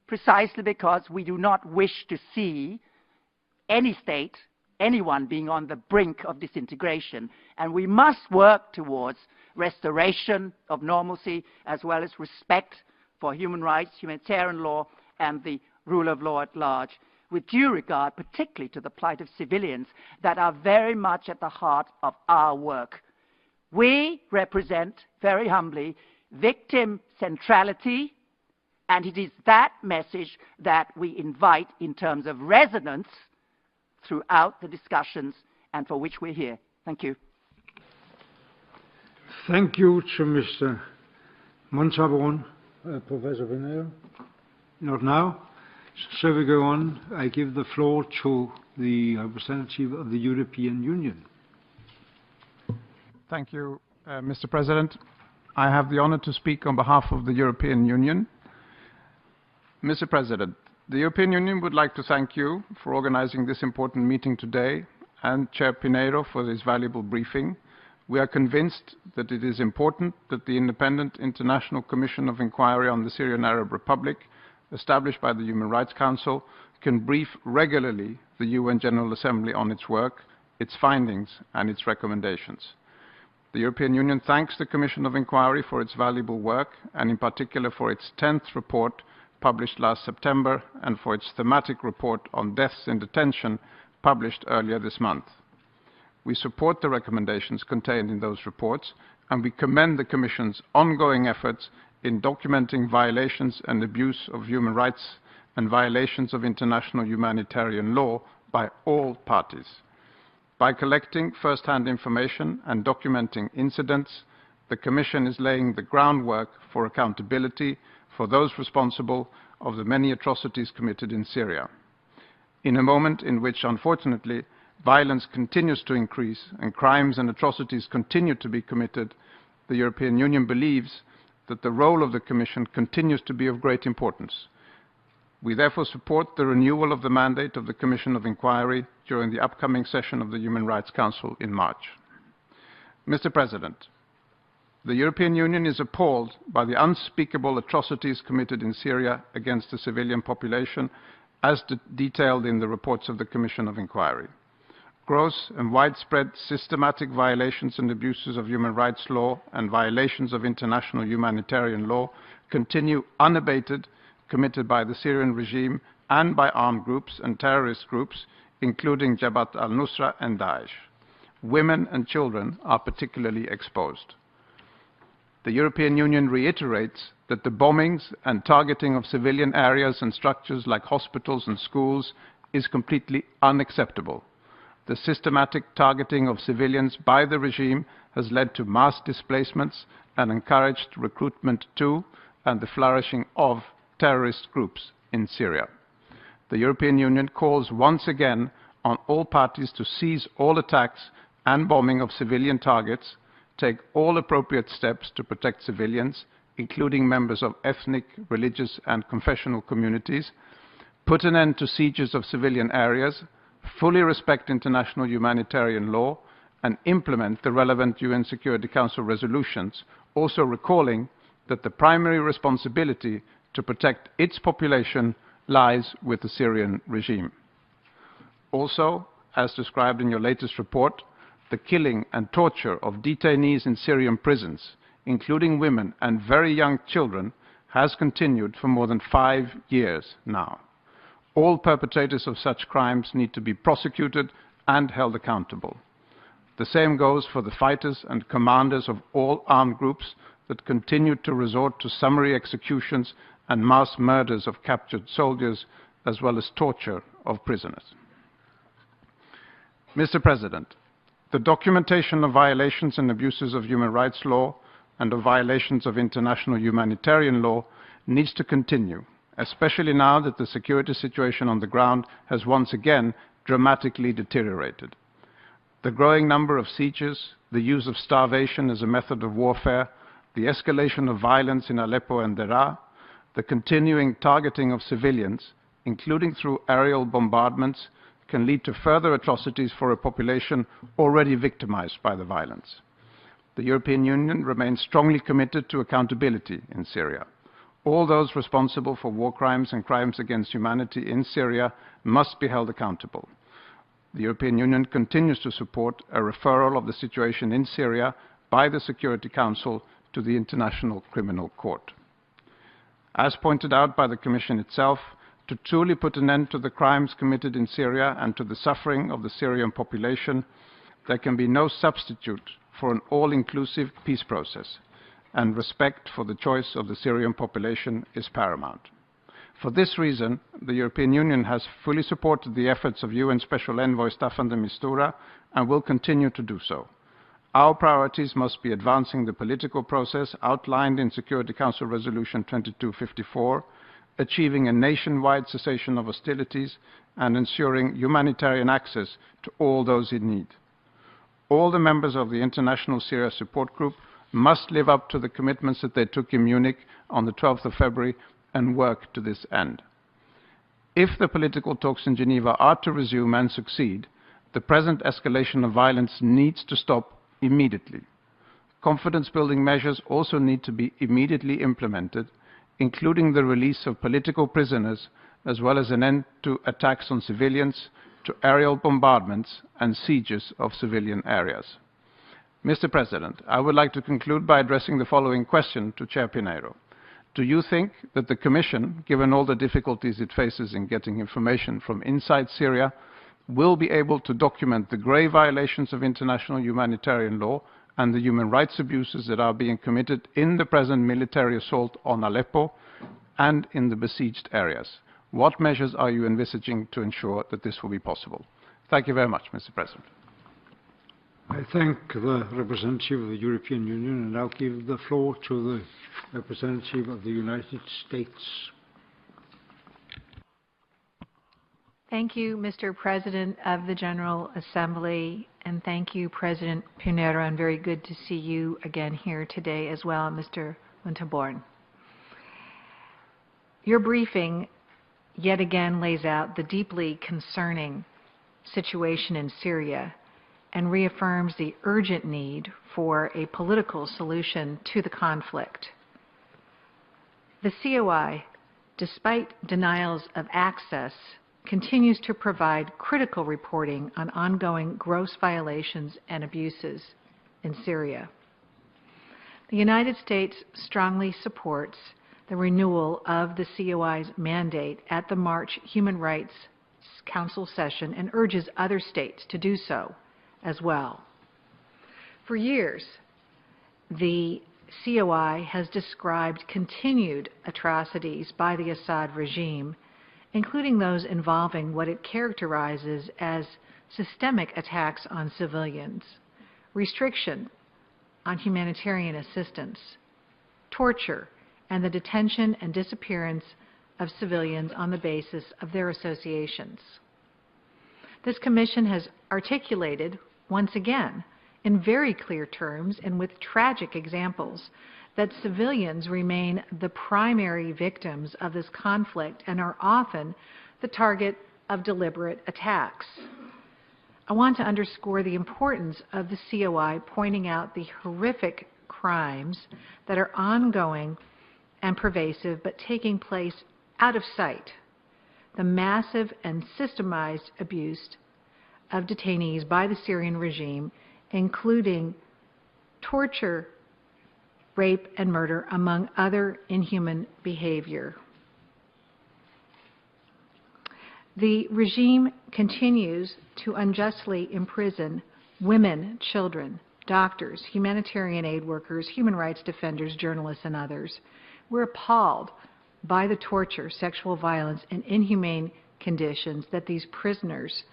precisely because we do not wish to see any state, anyone being on the brink of disintegration. And we must work towards restoration of normalcy as well as respect for human rights, humanitarian law, and the rule of law at large, with due regard particularly to the plight of civilians that are very much at the heart of our work. We represent, very humbly, victim centrality, and it is that message that we invite in terms of resonance throughout the discussions and for which we're here. Thank you. Thank you to Mr. Montalban. Professor Pinheiro? Not now. So we go on. I give the floor to the representative of the European Union. Thank you, Mr. President. I have the honor to speak on behalf of the European Union. Mr. President, the European Union would like to thank you for organizing this important meeting today and Chair Pinheiro for this valuable briefing. We are convinced that it is important that the Independent International Commission of Inquiry on the Syrian Arab Republic, established by the Human Rights Council, can brief regularly the UN General Assembly on its work, its findings, and its recommendations. The European Union thanks the Commission of Inquiry for its valuable work, and in particular for its 10th report published last September, and for its thematic report on deaths in detention published earlier this month. We support the recommendations contained in those reports, and we commend the Commission's ongoing efforts in documenting violations and abuse of human rights and violations of international humanitarian law by all parties. By collecting first-hand information and documenting incidents, the Commission is laying the groundwork for accountability for those responsible of the many atrocities committed in Syria. In a moment in which, unfortunately, violence continues to increase and crimes and atrocities continue to be committed, the European Union believes that the role of the Commission continues to be of great importance. We therefore support the renewal of the mandate of the Commission of Inquiry during the upcoming session of the Human Rights Council in March. Mr. President, the European Union is appalled by the unspeakable atrocities committed in Syria against the civilian population, as detailed in the reports of the Commission of Inquiry. Gross and widespread systematic violations and abuses of human rights law and violations of international humanitarian law continue unabated, committed by the Syrian regime and by armed groups and terrorist groups, including Jabhat al-Nusra and Daesh. Women and children are particularly exposed. The European Union reiterates that the bombings and targeting of civilian areas and structures like hospitals and schools is completely unacceptable. The systematic targeting of civilians by the regime has led to mass displacements and encouraged recruitment to and the flourishing of terrorist groups in Syria. The European Union calls once again on all parties to cease all attacks and bombing of civilian targets, take all appropriate steps to protect civilians, including members of ethnic, religious, and confessional communities, put an end to sieges of civilian areas, fully respect international humanitarian law, and implement the relevant UN Security Council resolutions, also recalling that the primary responsibility to protect its population lies with the Syrian regime. Also, as described in your latest report, the killing and torture of detainees in Syrian prisons, including women and very young children, has continued for more than 5 years now. All perpetrators of such crimes need to be prosecuted and held accountable. The same goes for the fighters and commanders of all armed groups that continue to resort to summary executions and mass murders of captured soldiers, as well as torture of prisoners. Mr. President, the documentation of violations and abuses of human rights law and of violations of international humanitarian law needs to continue, especially now that the security situation on the ground has once again dramatically deteriorated. The growing number of sieges, the use of starvation as a method of warfare, the escalation of violence in Aleppo and Deraa, the continuing targeting of civilians, including through aerial bombardments, can lead to further atrocities for a population already victimized by the violence. The European Union remains strongly committed to accountability in Syria. All those responsible for war crimes and crimes against humanity in Syria must be held accountable. The European Union continues to support a referral of the situation in Syria by the Security Council to the International Criminal Court. As pointed out by the Commission itself, to truly put an end to the crimes committed in Syria and to the suffering of the Syrian population, there can be no substitute for an all-inclusive peace process, and respect for the choice of the Syrian population is paramount. For this reason, the European Union has fully supported the efforts of UN Special Envoy Staffan de Mistura and will continue to do so. Our priorities must be advancing the political process outlined in Security Council Resolution 2254, achieving a nationwide cessation of hostilities, and ensuring humanitarian access to all those in need. All the members of the International Syria Support Group must live up to the commitments that they took in Munich on the 12th of February and work to this end. If the political talks in Geneva are to resume and succeed, the present escalation of violence needs to stop immediately. Confidence-building measures also need to be immediately implemented, including the release of political prisoners, as well as an end to attacks on civilians, to aerial bombardments and sieges of civilian areas. Mr. President, I would like to conclude by addressing the following question to Chair Pinheiro. Do you think that the Commission, given all the difficulties it faces in getting information from inside Syria, will be able to document the grave violations of international humanitarian law and the human rights abuses that are being committed in the present military assault on Aleppo and in the besieged areas? What measures are you envisaging to ensure that this will be possible? Thank you very much, Mr. President. I thank the representative of the European Union and now give the floor to the representative of the United States. Thank you, Mr. President of the General Assembly, and thank you, President Pinheiro, and very good to see you again here today as well, Mr. Winterborn. Your briefing yet again lays out the deeply concerning situation in Syria and reaffirms the urgent need for a political solution to the conflict. The COI, despite denials of access, continues to provide critical reporting on ongoing gross violations and abuses in Syria. The United States strongly supports the renewal of the COI's mandate at the March Human Rights Council session and urges other states to do so as well. For years, the COI has described continued atrocities by the Assad regime, including those involving what it characterizes as systemic attacks on civilians, restriction on humanitarian assistance, torture, and the detention and disappearance of civilians on the basis of their associations. This Commission has articulated, once again, in very clear terms and with tragic examples, that civilians remain the primary victims of this conflict and are often the target of deliberate attacks. I want to underscore the importance of the COI pointing out the horrific crimes that are ongoing and pervasive but taking place out of sight. The massive and systemized abuse of detainees by the Syrian regime, including torture, rape, and murder, among other inhuman behavior. The regime continues to unjustly imprison women, children, doctors, humanitarian aid workers, human rights defenders, journalists, and others. We're appalled by the torture, sexual violence, and inhumane conditions that these prisoners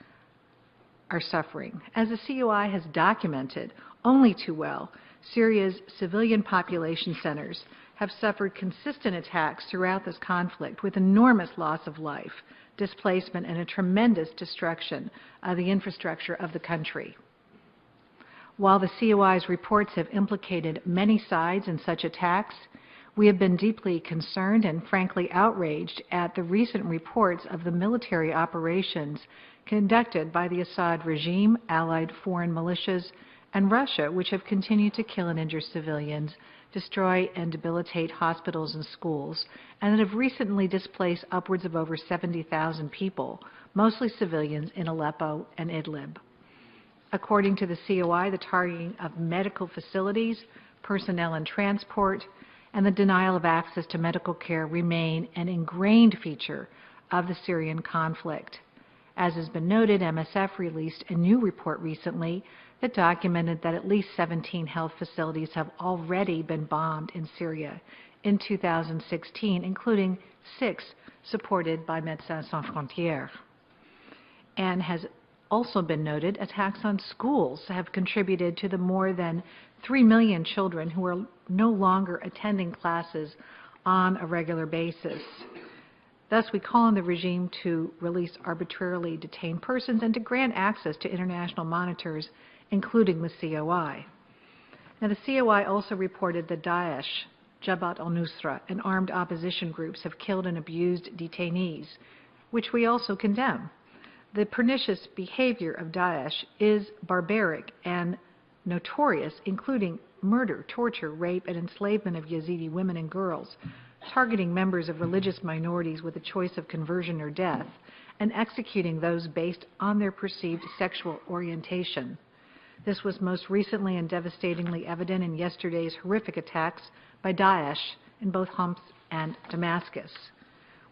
are suffering. As the COI has documented only too well, Syria's civilian population centers have suffered consistent attacks throughout this conflict with enormous loss of life, displacement, and a tremendous destruction of the infrastructure of the country. While the COI's reports have implicated many sides in such attacks, we have been deeply concerned and frankly outraged at the recent reports of the military operations conducted by the Assad regime, allied foreign militias, and Russia, which have continued to kill and injure civilians, destroy and debilitate hospitals and schools, and that have recently displaced upwards of over 70,000 people, mostly civilians, in Aleppo and Idlib. According to the COI, the targeting of medical facilities, personnel and transport, and the denial of access to medical care remain an ingrained feature of the Syrian conflict. As has been noted, MSF released a new report recently that documented that at least 17 health facilities have already been bombed in Syria, in 2016, including 6 supported by Médecins Sans Frontières. And has also been noted, attacks on schools have contributed to the more than 3 million children who are no longer attending classes on a regular basis. Thus, we call on the regime to release arbitrarily detained persons and to grant access to international monitors, including the COI. Now, the COI also reported that Daesh, Jabhat al-Nusra, and armed opposition groups have killed and abused detainees, which we also condemn. The pernicious behavior of Daesh is barbaric and notorious, including murder, torture, rape, and enslavement of Yazidi women and girls, targeting members of religious minorities with a choice of conversion or death, and executing those based on their perceived sexual orientation. This was most recently and devastatingly evident in yesterday's horrific attacks by Daesh in both Homs and Damascus.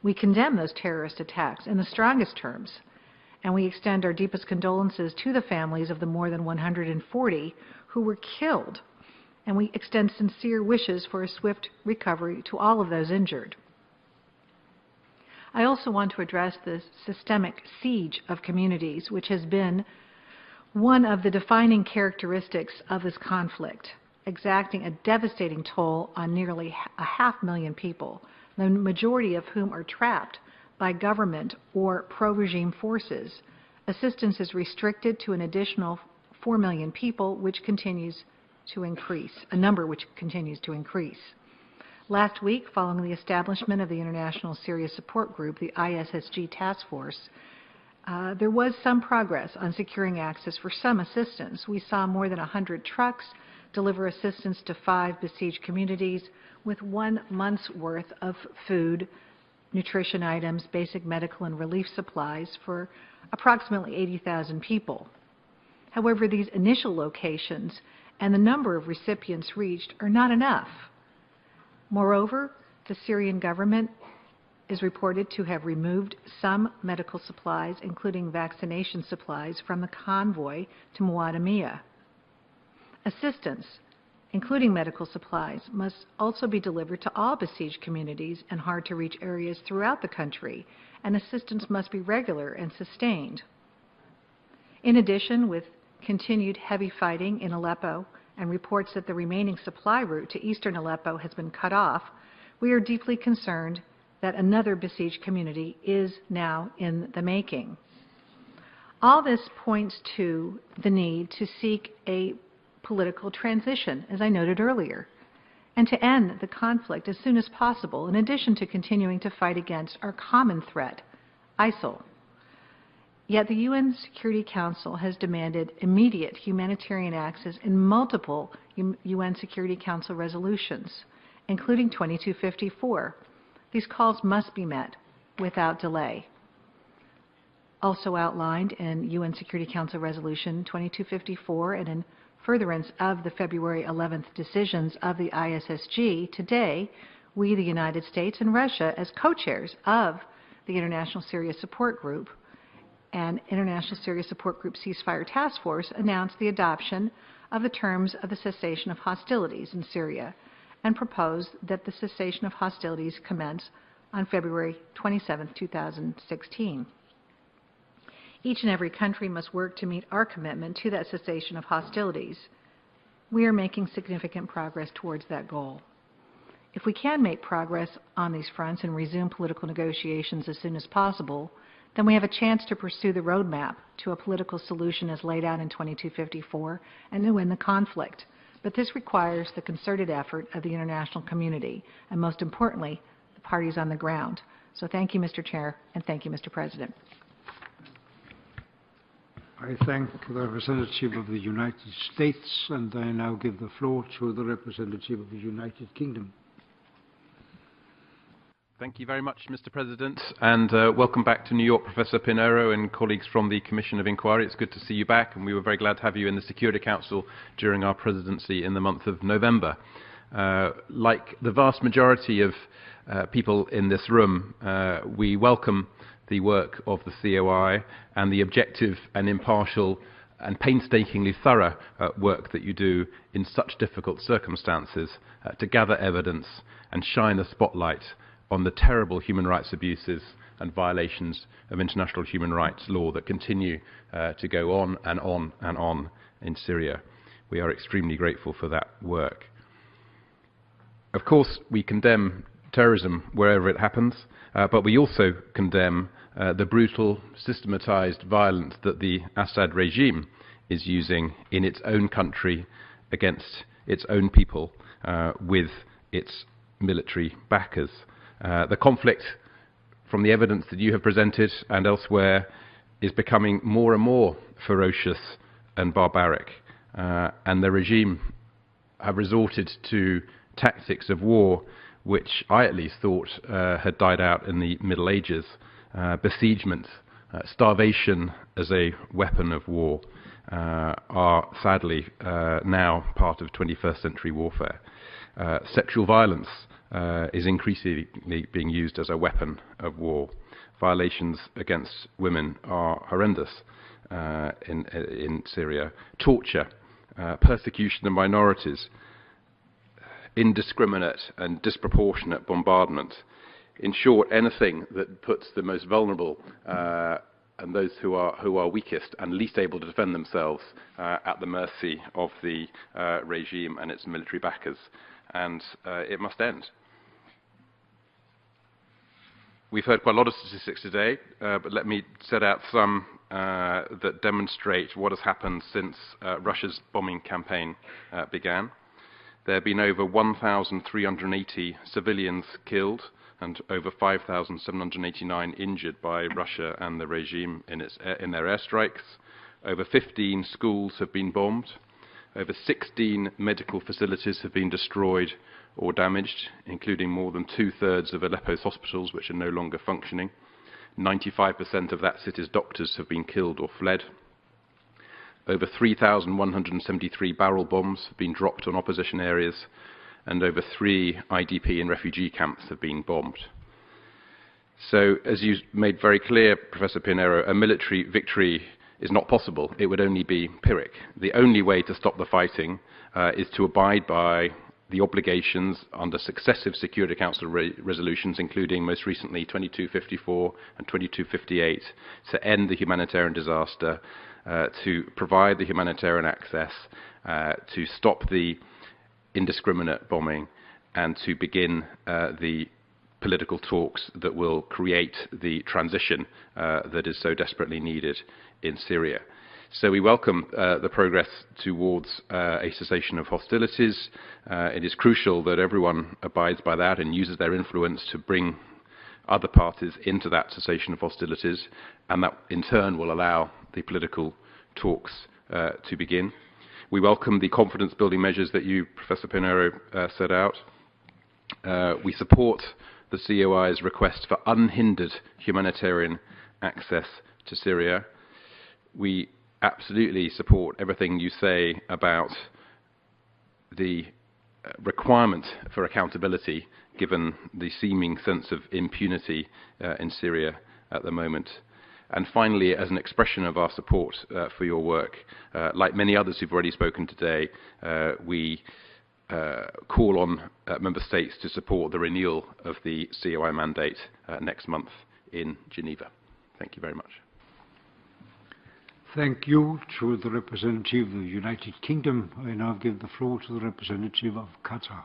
We condemn those terrorist attacks in the strongest terms, and we extend our deepest condolences to the families of the more than 140 who were killed, and we extend sincere wishes for a swift recovery to all of those injured. I also want to address the systemic siege of communities, which has been one of the defining characteristics of this conflict, exacting a devastating toll on nearly 500,000 people, the majority of whom are trapped by government or pro-regime forces. Assistance is restricted to an additional 4 million people, which continues to increase, a number which continues to increase. Last week, following the establishment of the International Syria Support Group, the ISSG Task Force, there was some progress on securing access for some assistance. We saw more than 100 trucks deliver assistance to 5 besieged communities with 1 month's worth of food, nutrition items, basic medical and relief supplies for approximately 80,000 people. However, these initial locations and the number of recipients reached are not enough. Moreover, the Syrian government is reported to have removed some medical supplies, including vaccination supplies, from the convoy to Muadamiyah. Assistance, including medical supplies, must also be delivered to all besieged communities and hard-to-reach areas throughout the country, and assistance must be regular and sustained. In addition, with continued heavy fighting in Aleppo and reports that the remaining supply route to eastern Aleppo has been cut off, we are deeply concerned that another besieged community is now in the making. All this points to the need to seek a political transition, as I noted earlier, and to end the conflict as soon as possible, in addition to continuing to fight against our common threat, ISIL. Yet the UN Security Council has demanded immediate humanitarian access in multiple UN Security Council resolutions, including 2254. These calls must be met without delay. Also outlined in UN Security Council Resolution 2254 and in furtherance of the February 11th decisions of the ISSG, today we, the United States and Russia, as co-chairs of the International Syria Support Group and International Syria Support Group Ceasefire Task Force, announced the adoption of the terms of the cessation of hostilities in Syria and proposed that the cessation of hostilities commence on February 27, 2016. Each and every country must work to meet our commitment to that cessation of hostilities. We are making significant progress towards that goal. If we can make progress on these fronts and resume political negotiations as soon as possible, then we have a chance to pursue the roadmap to a political solution as laid out in 2254 and to end the conflict. But this requires the concerted effort of the international community and, most importantly, the parties on the ground. So thank you, Mr. Chair, and thank you, Mr. President. I thank the representative of the United States, and I now give the floor to the representative of the United Kingdom. Thank you very much, Mr. President, and welcome back to New York, Professor Pinheiro and colleagues from the Commission of Inquiry. It's good to see you back, and we were very glad to have you in the Security Council during our presidency in the month of November. Like the vast majority of people in this room, we welcome the work of the COI and the objective and impartial and painstakingly thorough work that you do in such difficult circumstances to gather evidence and shine a spotlight on the terrible human rights abuses and violations of international human rights law that continue to go on and on and on in Syria. We are extremely grateful for that work. Of course, we condemn terrorism wherever it happens, but we also condemn the brutal, systematized violence that the Assad regime is using in its own country against its own people with its military backers. The conflict, from the evidence that you have presented and elsewhere, is becoming more and more ferocious and barbaric, and the regime have resorted to tactics of war which I at least thought had died out in the Middle Ages. Besiegement, starvation as a weapon of war are sadly now part of 21st century warfare. Sexual violence is increasingly being used as a weapon of war. Violations against women are horrendous in Syria. Torture, persecution of minorities, indiscriminate and disproportionate bombardment. In short, anything that puts the most vulnerable and those who are weakest and least able to defend themselves at the mercy of the regime and its military backers. And it must end. We've heard quite a lot of statistics today, but let me set out some that demonstrate what has happened since Russia's bombing campaign began. There have been over 1,380 civilians killed and over 5,789 injured by Russia and the regime in their airstrikes. Over 15 schools have been bombed. Over 16 medical facilities have been destroyed or damaged, including more than 2/3 of Aleppo's hospitals, which are no longer functioning. 95% of that city's doctors have been killed or fled. Over 3,173 barrel bombs have been dropped on opposition areas, and over 3 IDP and refugee camps have been bombed. So, as you made very clear, Professor Pinheiro, a military victory is not possible. It would only be Pyrrhic. The only way to stop the fighting is to abide by the obligations under successive Security Council resolutions, including most recently 2254 and 2258, to end the humanitarian disaster, to provide the humanitarian access, to stop the indiscriminate bombing, and to begin the political talks that will create the transition that is so desperately needed in Syria. So we welcome the progress towards a cessation of hostilities. It is crucial that everyone abides by that and uses their influence to bring other parties into that cessation of hostilities, and that in turn will allow the political talks to begin. We welcome the confidence-building measures that you, Professor Pinheiro, set out. We support the COI's request for unhindered humanitarian access to Syria. We absolutely support everything you say about the requirement for accountability, given the seeming sense of impunity in Syria at the moment. And finally, as an expression of our support for your work, like many others who've already spoken today, we call on member states to support the renewal of the COI mandate next month in Geneva. Thank you very much. Thank you to the representative of the United Kingdom. I now give the floor to the representative of Qatar.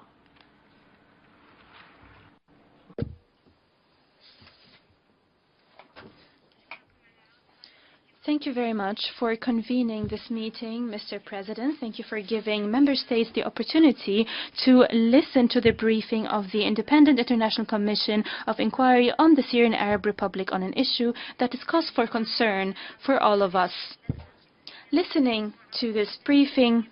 Thank you very much for convening this meeting, Mr. President. Thank you for giving Member States the opportunity to listen to the briefing of the Independent International Commission of Inquiry on the Syrian Arab Republic on an issue that is cause for concern for all of us. Listening to this briefing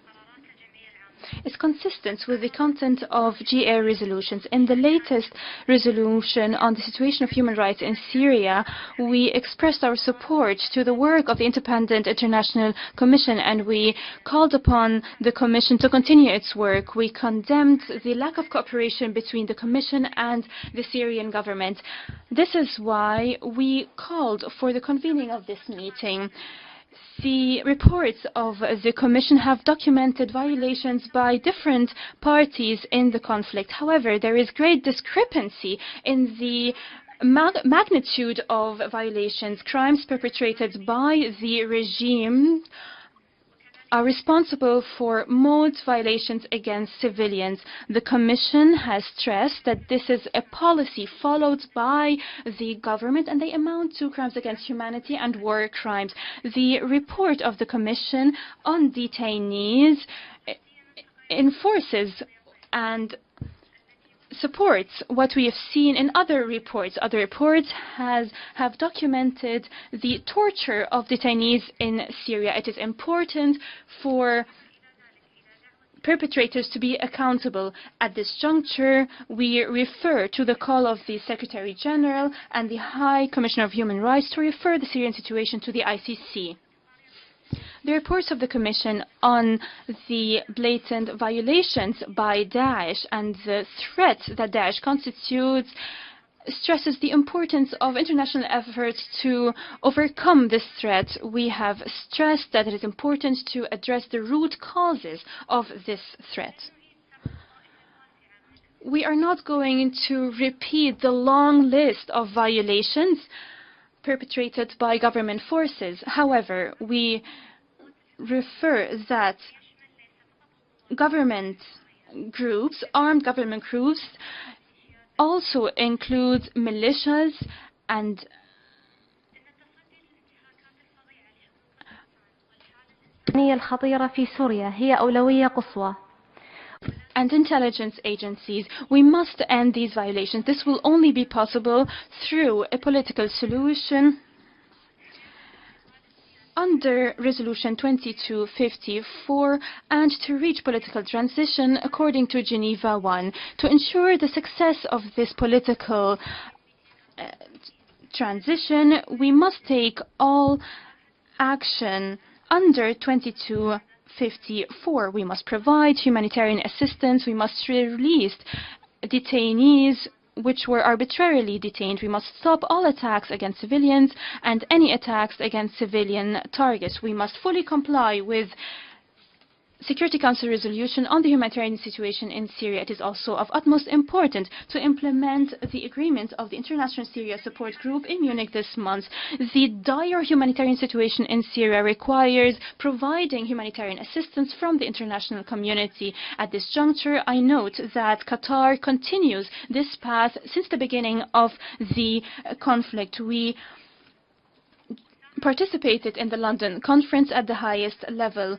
is consistent with the content of GA resolutions. In the latest resolution on the situation of human rights in Syria, we expressed our support to the work of the Independent International Commission, and we called upon the Commission to continue its work. We condemned the lack of cooperation between the Commission and the Syrian government. This is why we called for the convening of this meeting. The reports of the Commission have documented violations by different parties in the conflict. However, there is great discrepancy in the magnitude of violations. Crimes perpetrated by the regime are responsible for most violations against civilians. The Commission has stressed that this is a policy followed by the government, and they amount to crimes against humanity and war crimes. The report of the Commission on detainees enforces and supports what we have seen in other reports. Other reports have documented the torture of detainees in Syria. It is important for perpetrators to be accountable. At this juncture, we refer to the call of the Secretary General and the High Commissioner of Human Rights to refer the Syrian situation to the ICC. The reports of the Commission on the blatant violations by Daesh and the threat that Daesh constitutes stresses the importance of international efforts to overcome this threat. We have stressed that it is important to address the root causes of this threat. We are not going to repeat the long list of violations perpetrated by government forces. However, we refer that government groups, armed government groups, also include militias and الخطيرة في سوريا هي أولوية قصوى. And intelligence agencies. We must end these violations. This will only be possible through a political solution under Resolution 2254 and to reach political transition according to Geneva I. To ensure the success of this political transition, we must take all action under 2254. We must provide humanitarian assistance. We must release detainees which were arbitrarily detained. We must stop all attacks against civilians and any attacks against civilian targets. We must fully comply with Security Council resolution on the humanitarian situation in Syria. It is also of utmost importance to implement the agreement of the International Syria Support Group in Munich this month. The dire humanitarian situation in Syria requires providing humanitarian assistance from the international community. At this juncture, I note that Qatar continues this path since the beginning of the conflict. We participated in the London conference at the highest level.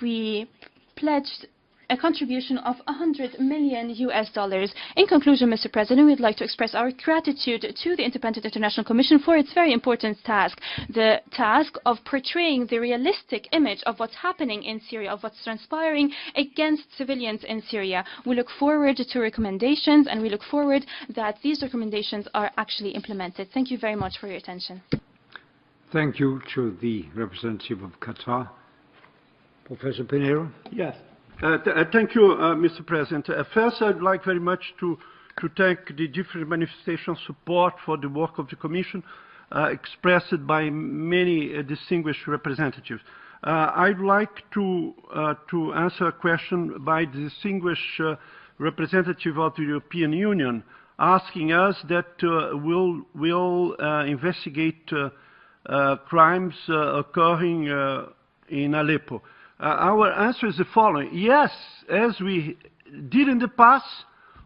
We pledged a contribution of $100 million. In conclusion, Mr. President, we'd like to express our gratitude to the Independent International Commission for its very important task, the task of portraying the realistic image of what's happening in Syria, of what's transpiring against civilians in Syria. We look forward to recommendations, and we look forward that these recommendations are actually implemented. Thank you very much for your attention. Thank you to the representative of Qatar. Professor Pinheiro? Yes. Thank you, Mr. President. First, I'd like very much to thank the different manifestations of support for the work of the Commission expressed by many distinguished representatives. I'd like to answer a question by the distinguished representative of the European Union asking us that we'll investigate crimes occurring in Aleppo. Our answer is the following. Yes, as we did in the past,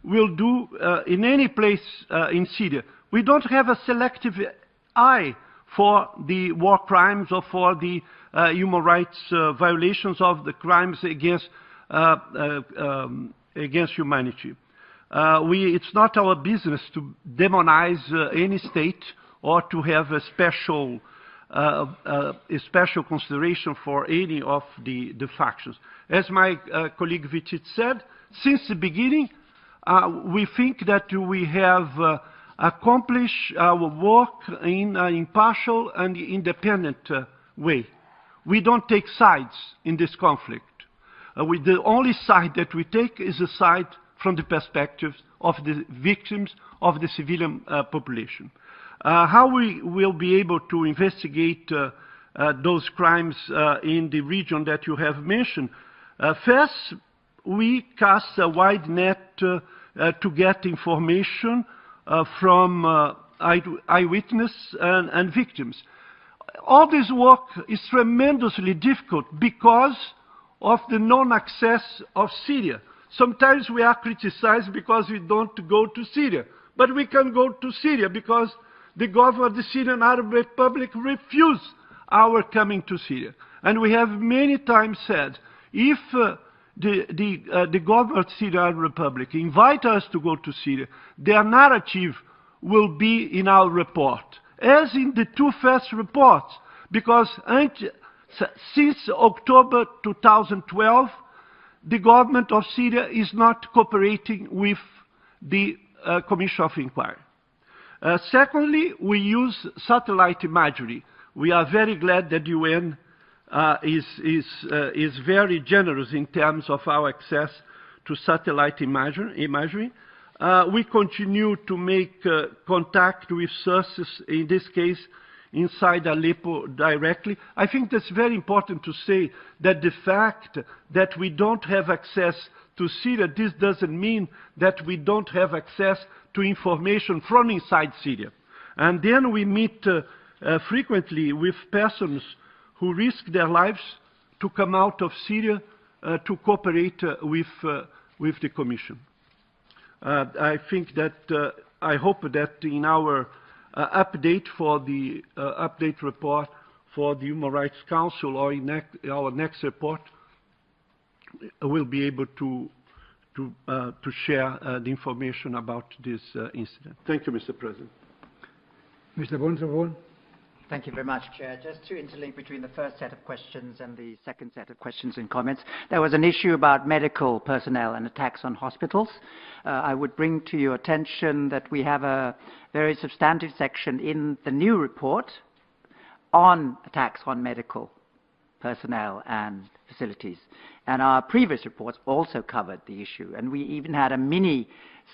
we'll do in any place in Syria. We don't have a selective eye for the war crimes or for the human rights violations of the crimes against humanity. It's not our business to demonize any state or to have a special consideration for any of the factions. As my colleague Vichit said, since the beginning, we think that we have accomplished our work in an impartial and independent way. We don't take sides in this conflict. The only side that we take is a side from the perspective of the victims of the civilian population. How we will be able to investigate those crimes in the region that you have mentioned. First, we cast a wide net to get information from eyewitness and victims. All this work is tremendously difficult because of the non-access of Syria. Sometimes we are criticized because we don't go to Syria. But we can go to Syria because the government of the Syrian Arab Republic refused our coming to Syria. And we have many times said, if the government of the Syrian Arab Republic invite us to go to Syria, their narrative will be in our report, as in the two first reports, because since October 2012, the government of Syria is not cooperating with the Commission of Inquiry. Secondly, we use satellite imagery. We are very glad that UN is very generous in terms of our access to satellite imagery. We continue to make contact with sources, in this case, inside Aleppo directly. I think that's very important to say that the fact that we don't have access to Syria, this doesn't mean that we don't have access to information from inside Syria. And then we meet frequently with persons who risk their lives to come out of Syria to cooperate with the Commission. I think that, I hope that in our update for the update report for the Human Rights Council, or in our next report, we'll be able to share the information about this incident. Thank you, Mr. President. Mr. Bonterborn. Thank you very much, Chair. Just to interlink between the first set of questions and the second set of questions and comments, there was an issue about medical personnel and attacks on hospitals. I would bring to your attention that we have a very substantive section in the new report on attacks on medical personnel and facilities. And our previous reports also covered the issue. And we even had a mini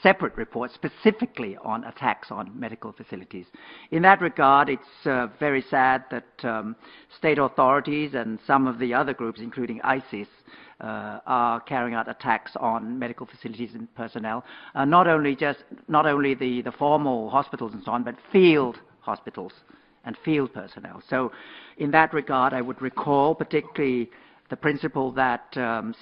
separate report specifically on attacks on medical facilities. In that regard, it's very sad that state authorities and some of the other groups, including ISIS, are carrying out attacks on medical facilities and personnel, not only the formal hospitals and so on, but field hospitals and field personnel. So in that regard, I would recall particularly the principle that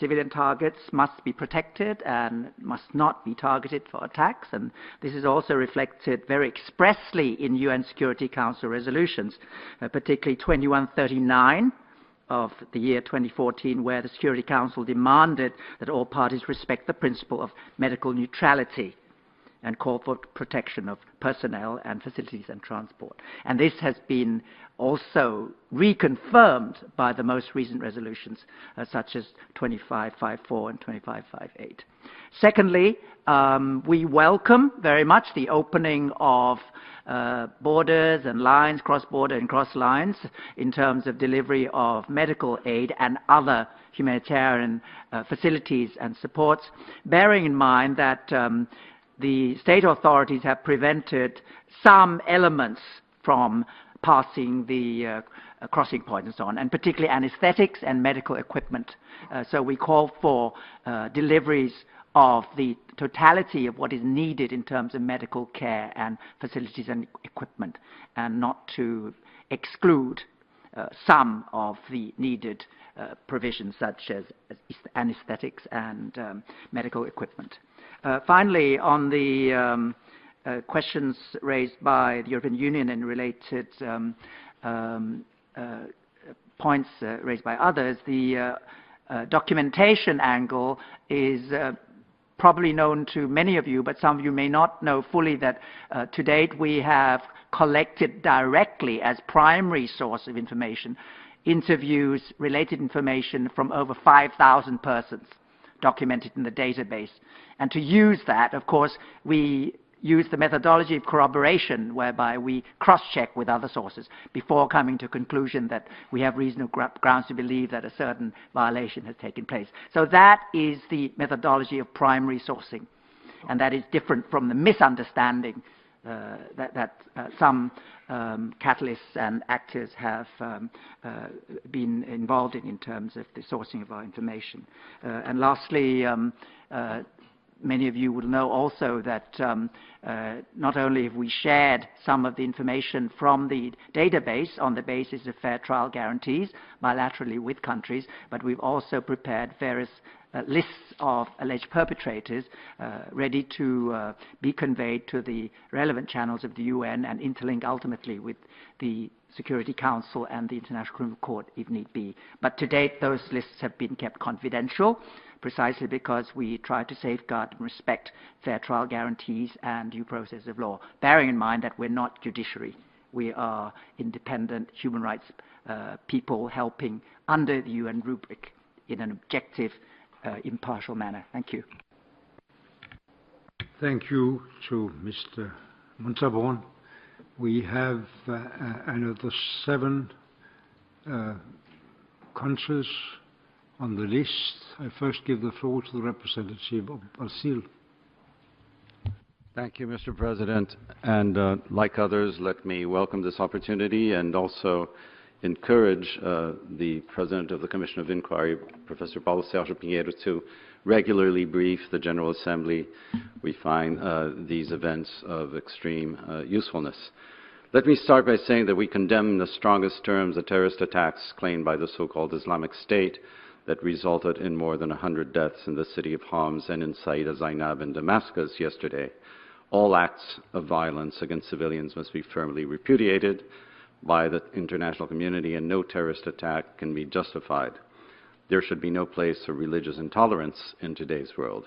civilian targets must be protected and must not be targeted for attacks. And this is also reflected very expressly in UN Security Council resolutions, particularly 2139 of the year 2014, where the Security Council demanded that all parties respect the principle of medical neutrality and call for protection of personnel and facilities and transport. And this has been also reconfirmed by the most recent resolutions, such as 2554 and 2558. Secondly, we welcome very much the opening of borders and lines, cross-border and cross-lines, in terms of delivery of medical aid and other humanitarian facilities and supports, bearing in mind that the state authorities have prevented some elements from passing the crossing point and so on, and particularly anesthetics and medical equipment. So we call for deliveries of the totality of what is needed in terms of medical care and facilities and equipment, and not to exclude some of the needed provisions such as anesthetics and medical equipment. Finally, on the questions raised by the European Union and related points raised by others, the documentation angle is probably known to many of you, but some of you may not know fully that to date we have collected directly as primary source of information interviews, related information from over 5,000 persons documented in the database. And to use that, of course, we use the methodology of corroboration, whereby we cross-check with other sources before coming to a conclusion that we have reasonable grounds to believe that a certain violation has taken place. So that is the methodology of primary sourcing, and that is different from the misunderstanding some catalysts and actors have been involved in terms of the sourcing of our information. And lastly, many of you will know also that not only have we shared some of the information from the database on the basis of fair trial guarantees bilaterally with countries, but we've also prepared various lists of alleged perpetrators ready to be conveyed to the relevant channels of the UN and interlink ultimately with the Security Council and the International Criminal Court if need be. But to date, those lists have been kept confidential, precisely because we try to safeguard and respect fair trial guarantees and due process of law, bearing in mind that we're not judiciary. We are independent human rights people helping under the UN rubric in an objective, impartial manner. Thank you. Thank you to Mr. Munterborn. We have another 7 countries on the list. I first give the floor to the representative of Brazil. Thank you, Mr. President. And like others, let me welcome this opportunity and also encourage the President of the Commission of Inquiry, Professor Paulo Sérgio Pinheiro, to regularly brief the General Assembly. We find these events of extreme usefulness. Let me start by saying that we condemn in the strongest terms the terrorist attacks claimed by the so-called Islamic State that resulted in more than 100 deaths in the city of Homs and in Saida Zainab in Damascus yesterday. All acts of violence against civilians must be firmly repudiated by the international community, and no terrorist attack can be justified. There should be no place for religious intolerance in today's world.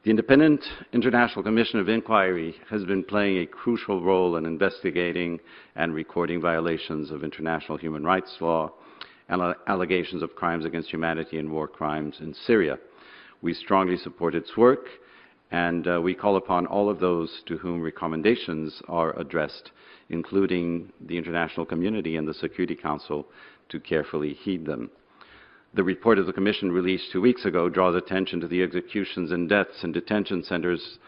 The Independent International Commission of Inquiry has been playing a crucial role in investigating and recording violations of international human rights law and allegations of crimes against humanity and war crimes in Syria. We strongly support its work, and we call upon all of those to whom recommendations are addressed, including the international community and the Security Council, to carefully heed them. The report of the Commission released 2 weeks ago draws attention to the executions and deaths in detention centers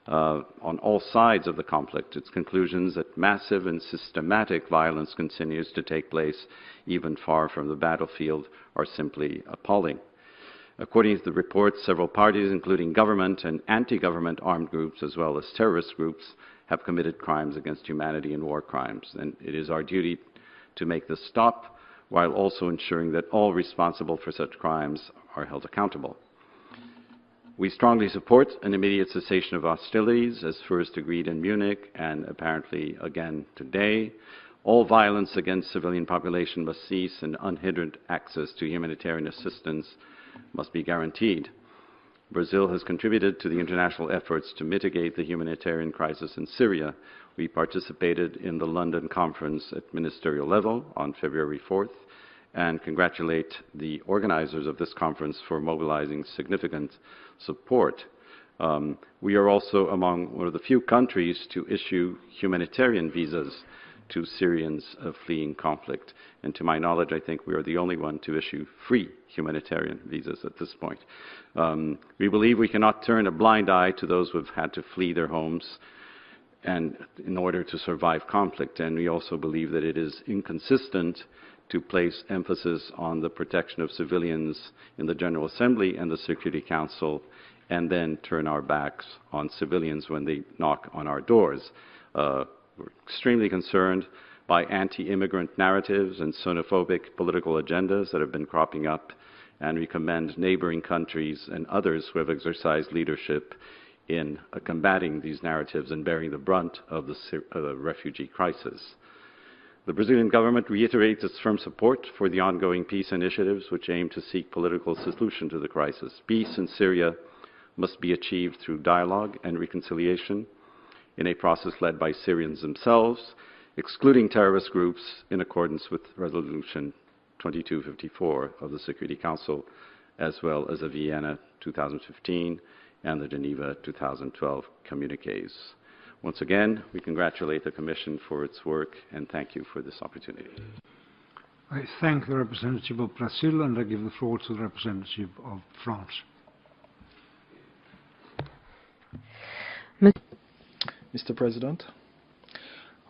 on all sides of the conflict. Its conclusions that massive and systematic violence continues to take place even far from the battlefield are simply appalling. According to the report, several parties, including government and anti-government armed groups, as well as terrorist groups, have committed crimes against humanity and war crimes. And it is our duty to make this stop, while also ensuring that all responsible for such crimes are held accountable. We strongly support an immediate cessation of hostilities, as first agreed in Munich and apparently again today. All violence against civilian population must cease, and unhindered access to humanitarian assistance must be guaranteed. Brazil has contributed to the international efforts to mitigate the humanitarian crisis in Syria. We participated in the London conference at ministerial level on February 4th and congratulate the organizers of this conference for mobilizing significant support. We are also among one of the few countries to issue humanitarian visas to Syrians fleeing conflict. And to my knowledge, I think we are the only one to issue free humanitarian visas at this point. We believe we cannot turn a blind eye to those who have had to flee their homes and in order to survive conflict. And we also believe that it is inconsistent to place emphasis on the protection of civilians in the General Assembly and the Security Council and then turn our backs on civilians when they knock on our doors. We're extremely concerned by anti-immigrant narratives and xenophobic political agendas that have been cropping up, and we commend neighboring countries and others who have exercised leadership in combating these narratives and bearing the brunt of the refugee crisis. The Brazilian government reiterates its firm support for the ongoing peace initiatives which aim to seek political solution to the crisis. Peace in Syria must be achieved through dialogue and reconciliation in a process led by Syrians themselves, excluding terrorist groups in accordance with Resolution 2254 of the Security Council, as well as the Vienna 2015 and the Geneva 2012 communiques. Once again, we congratulate the Commission for its work and thank you for this opportunity. I thank the representative of Brazil, and I give the floor to the representative of France. Mr. President.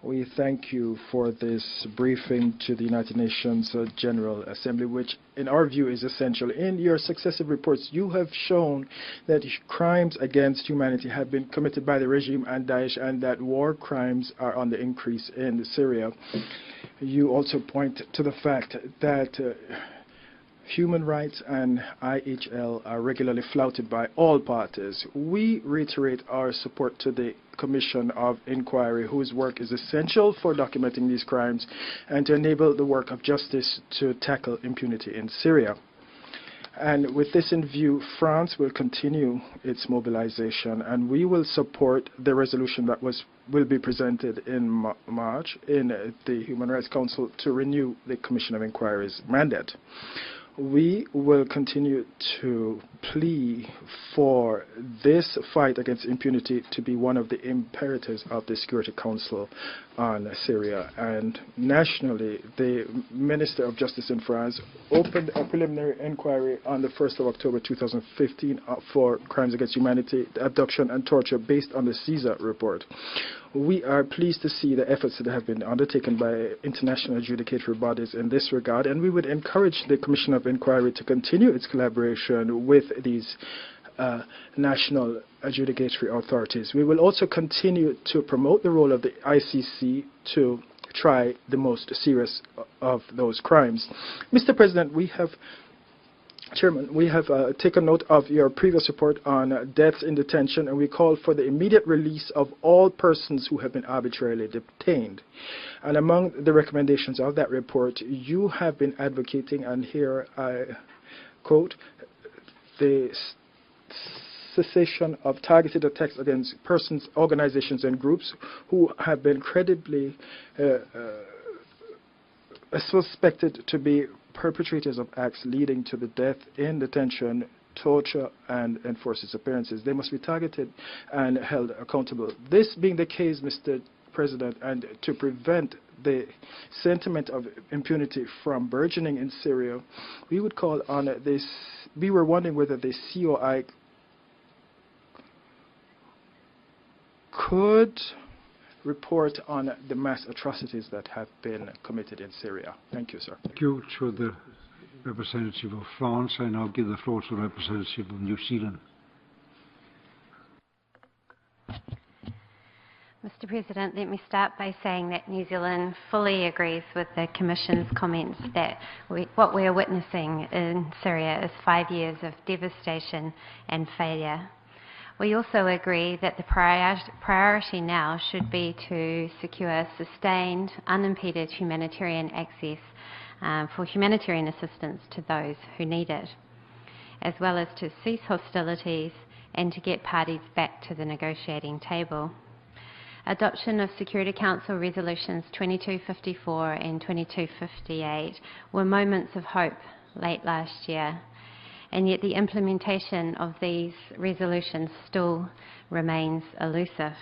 We thank you for this briefing to the United Nations General Assembly, which in our view is essential. In your successive reports, you have shown that crimes against humanity have been committed by the regime and Daesh, and that war crimes are on the increase in Syria. You also point to the fact that human rights and IHL are regularly flouted by all parties. We reiterate our support to the Commission of Inquiry, whose work is essential for documenting these crimes and to enable the work of justice to tackle impunity in Syria. And with this in view, France will continue its mobilization, and we will support the resolution that will be presented in March in the Human Rights Council to renew the Commission of Inquiry's mandate. We will continue to plea for this fight against impunity to be one of the imperatives of the Security Council on Syria. And nationally, the Minister of Justice in France opened a preliminary inquiry on the 1st of October 2015 for crimes against humanity, abduction and torture based on the CISA report. We are pleased to see the efforts that have been undertaken by international adjudicatory bodies in this regard, and we would encourage the Commission of Inquiry to continue its collaboration with these national adjudicatory authorities. We will also continue to promote the role of the ICC to try the most serious of those crimes. Mr. President, Chairman, we have taken note of your previous report on deaths in detention, and we call for the immediate release of all persons who have been arbitrarily detained. And among the recommendations of that report, you have been advocating, and here I quote, the cessation of targeted attacks against persons, organizations, and groups who have been credibly suspected to be perpetrators of acts leading to the death in detention, torture, and enforced disappearances. They must be targeted and held accountable. This being the case, Mr. President, and to prevent the sentiment of impunity from burgeoning in Syria, we would call on this. We were wondering whether the COI could report on the mass atrocities that have been committed in Syria. Thank you, sir. Thank you to the representative of France. I now give the floor to the representative of New Zealand. Mr. President, let me start by saying that New Zealand fully agrees with the Commission's comments that what we are witnessing in Syria is 5 years of devastation and failure. We also agree that the priority now should be to secure sustained, unimpeded humanitarian access for humanitarian assistance to those who need it, as well as to cease hostilities and to get parties back to the negotiating table. Adoption of Security Council Resolutions 2254 and 2258 were moments of hope late last year, and yet the implementation of these resolutions still remains elusive.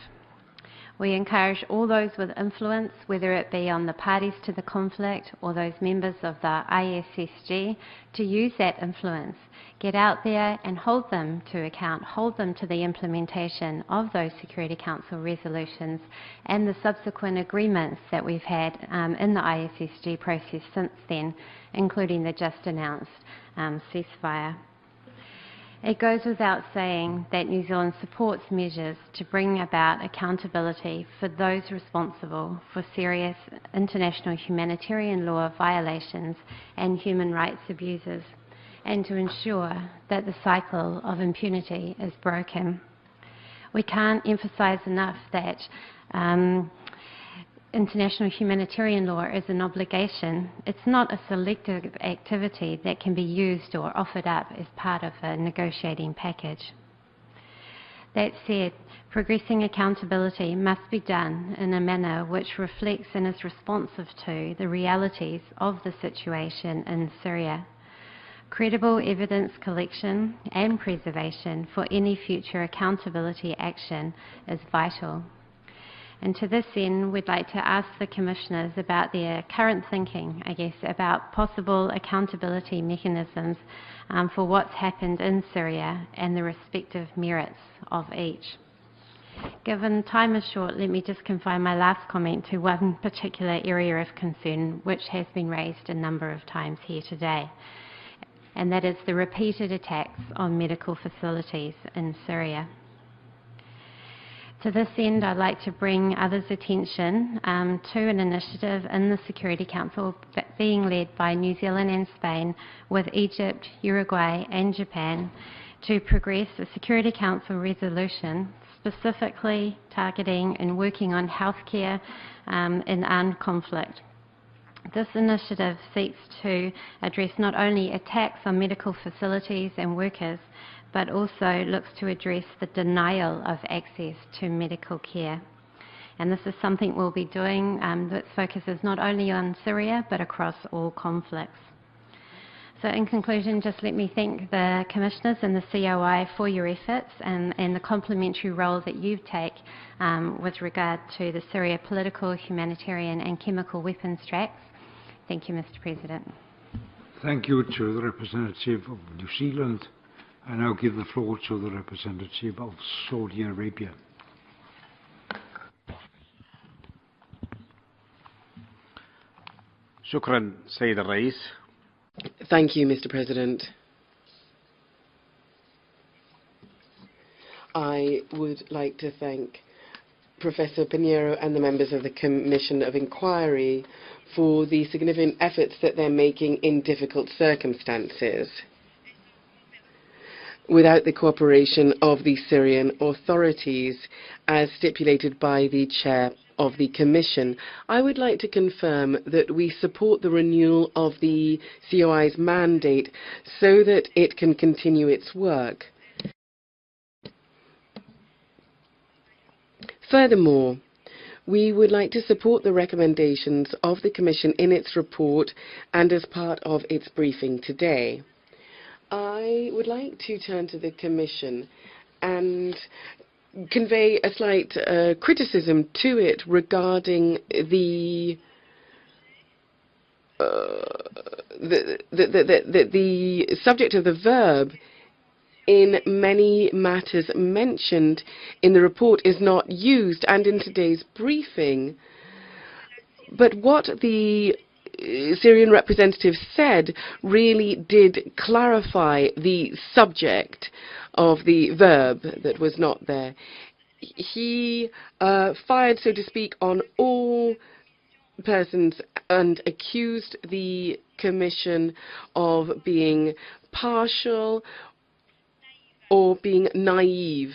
We encourage all those with influence, whether it be on the parties to the conflict or those members of the ISSG, to use that influence, get out there and hold them to account, hold them to the implementation of those Security Council resolutions and the subsequent agreements that we've had in the ISSG process since then, including the just announced ceasefire. It goes without saying that New Zealand supports measures to bring about accountability for those responsible for serious international humanitarian law violations and human rights abuses, and to ensure that the cycle of impunity is broken. We can't emphasize enough that international humanitarian law is an obligation. It's not a selective activity that can be used or offered up as part of a negotiating package. That said, progressing accountability must be done in a manner which reflects and is responsive to the realities of the situation in Syria. Credible evidence collection and preservation for any future accountability action is vital. And to this end, we'd like to ask the Commissioners about their current thinking, about possible accountability mechanisms for what's happened in Syria and the respective merits of each. Given time is short, let me just confine my last comment to one particular area of concern which has been raised a number of times here today, and that is the repeated attacks on medical facilities in Syria. To this end, I'd like to bring others' attention to an initiative in the Security Council being led by New Zealand and Spain with Egypt, Uruguay and Japan to progress a Security Council resolution specifically targeting and working on healthcare in armed conflict. This initiative seeks to address not only attacks on medical facilities and workers, but also looks to address the denial of access to medical care. And this is something we'll be doing that focuses not only on Syria, but across all conflicts. So in conclusion, just let me thank the Commissioners and the COI for your efforts and the complementary role that you take with regard to the Syria political, humanitarian and chemical weapons tracks. Thank you, Mr. President. Thank you to the representative of New Zealand. I now give the floor to the representative of Saudi Arabia. شكرا سيد الرئيس. Thank you, Mr. President. I would like to thank Professor Pinheiro and the members of the Commission of Inquiry for the significant efforts that they're making in difficult circumstances. Without the cooperation of the Syrian authorities, as stipulated by the chair of the Commission, I would like to confirm that we support the renewal of the COI's mandate so that it can continue its work. Furthermore, we would like to support the recommendations of the Commission in its report and as part of its briefing today. I would like to turn to the Commission and convey a slight criticism to it regarding the subject of the verb in many matters mentioned in the report is not used and in today's briefing. But what the Syrian representative said really did clarify the subject of the verb that was not there. He fired, so to speak, on all persons and accused the Commission of being partial or being naive.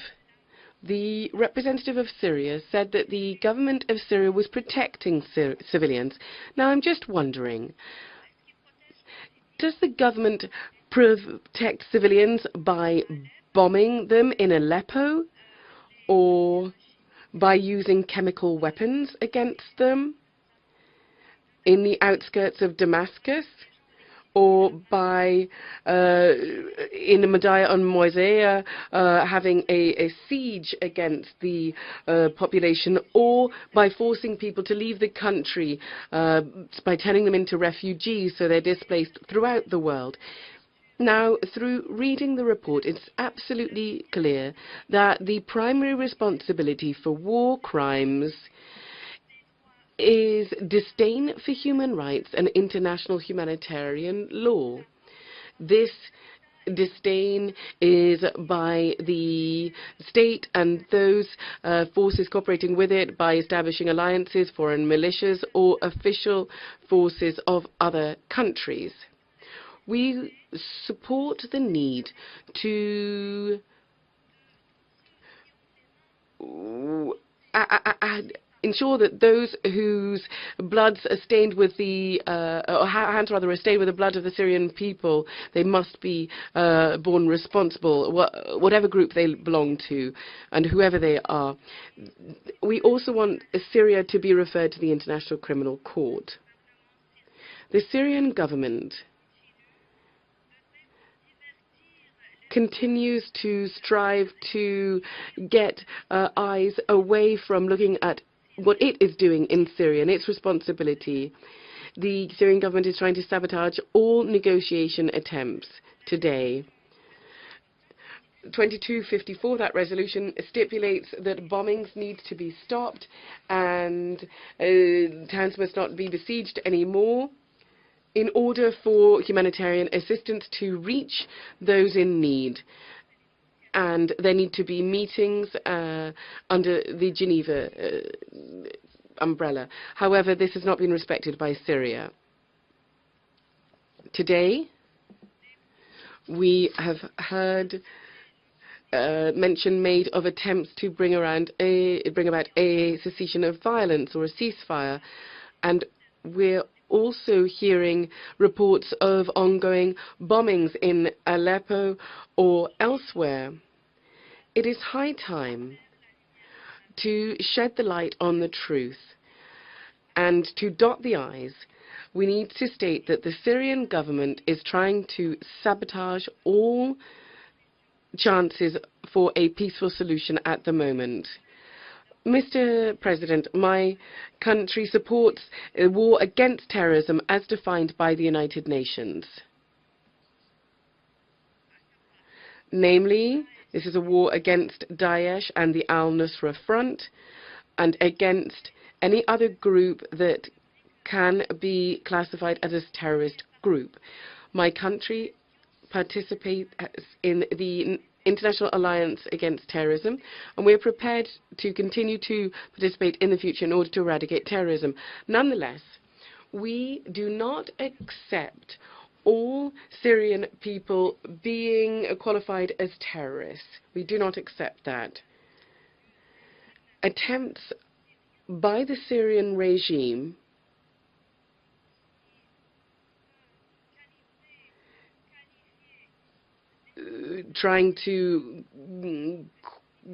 The representative of Syria said that the government of Syria was protecting civilians. Now, I'm just wondering, does the government protect civilians by bombing them in Aleppo or by using chemical weapons against them in the outskirts of Damascus, or by, in Madaya on Moisea, having a siege against the population, or by forcing people to leave the country, by turning them into refugees so they're displaced throughout the world. Now, through reading the report, it's absolutely clear that the primary responsibility for war crimes is disdain for human rights and international humanitarian law. This disdain is by the state and those forces cooperating with it by establishing alliances, foreign militias, or official forces of other countries. We support the need to ensure that those whose bloods are stained with the, or hands rather are stained with the blood of the Syrian people, they must be borne responsible, whatever group they belong to and whoever they are. We also want Syria to be referred to the International Criminal Court. The Syrian government continues to strive to get eyes away from looking at what it is doing in Syria and its responsibility. The Syrian government is trying to sabotage all negotiation attempts today. 2254, that resolution stipulates that bombings need to be stopped and towns must not be besieged anymore in order for humanitarian assistance to reach those in need. And there need to be meetings under the Geneva umbrella. However, this has not been respected by Syria. Today, we have heard mention made of attempts to bring about a cessation of violence or a ceasefire, and we're also hearing reports of ongoing bombings in Aleppo or elsewhere. It is high time to shed the light on the truth and to dot the I's. We need to state that the Syrian government is trying to sabotage all chances for a peaceful solution at the moment. Mr. President, my country supports a war against terrorism as defined by the United Nations. Namely, this is a war against Daesh and the al-Nusra Front and against any other group that can be classified as a terrorist group. My country participates in the International Alliance Against Terrorism, and we are prepared to continue to participate in the future in order to eradicate terrorism. Nonetheless, we do not accept all Syrian people being qualified as terrorists. We do not accept that. Attempts by the Syrian regime trying to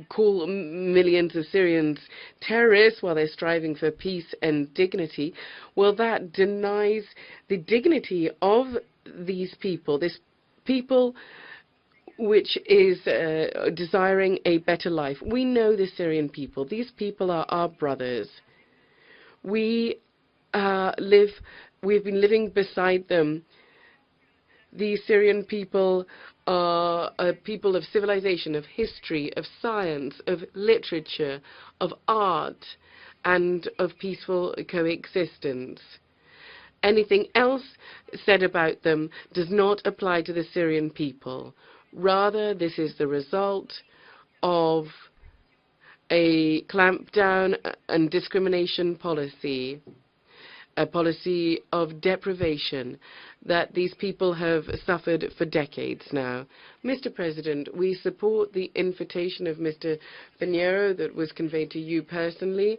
call millions of Syrians terrorists while they're striving for peace and dignity, well, that denies the dignity of these people, this people which is desiring a better life. We know the Syrian people. These people are our brothers. We've been living beside them. The Syrian people are a people of civilization, of history, of science, of literature, of art, and of peaceful coexistence. Anything else said about them does not apply to the Syrian people. Rather, this is the result of a clampdown and discrimination policy, a policy of deprivation that these people have suffered for decades now. Mr. President, we support the invitation of Mr. Pinheiro that was conveyed to you personally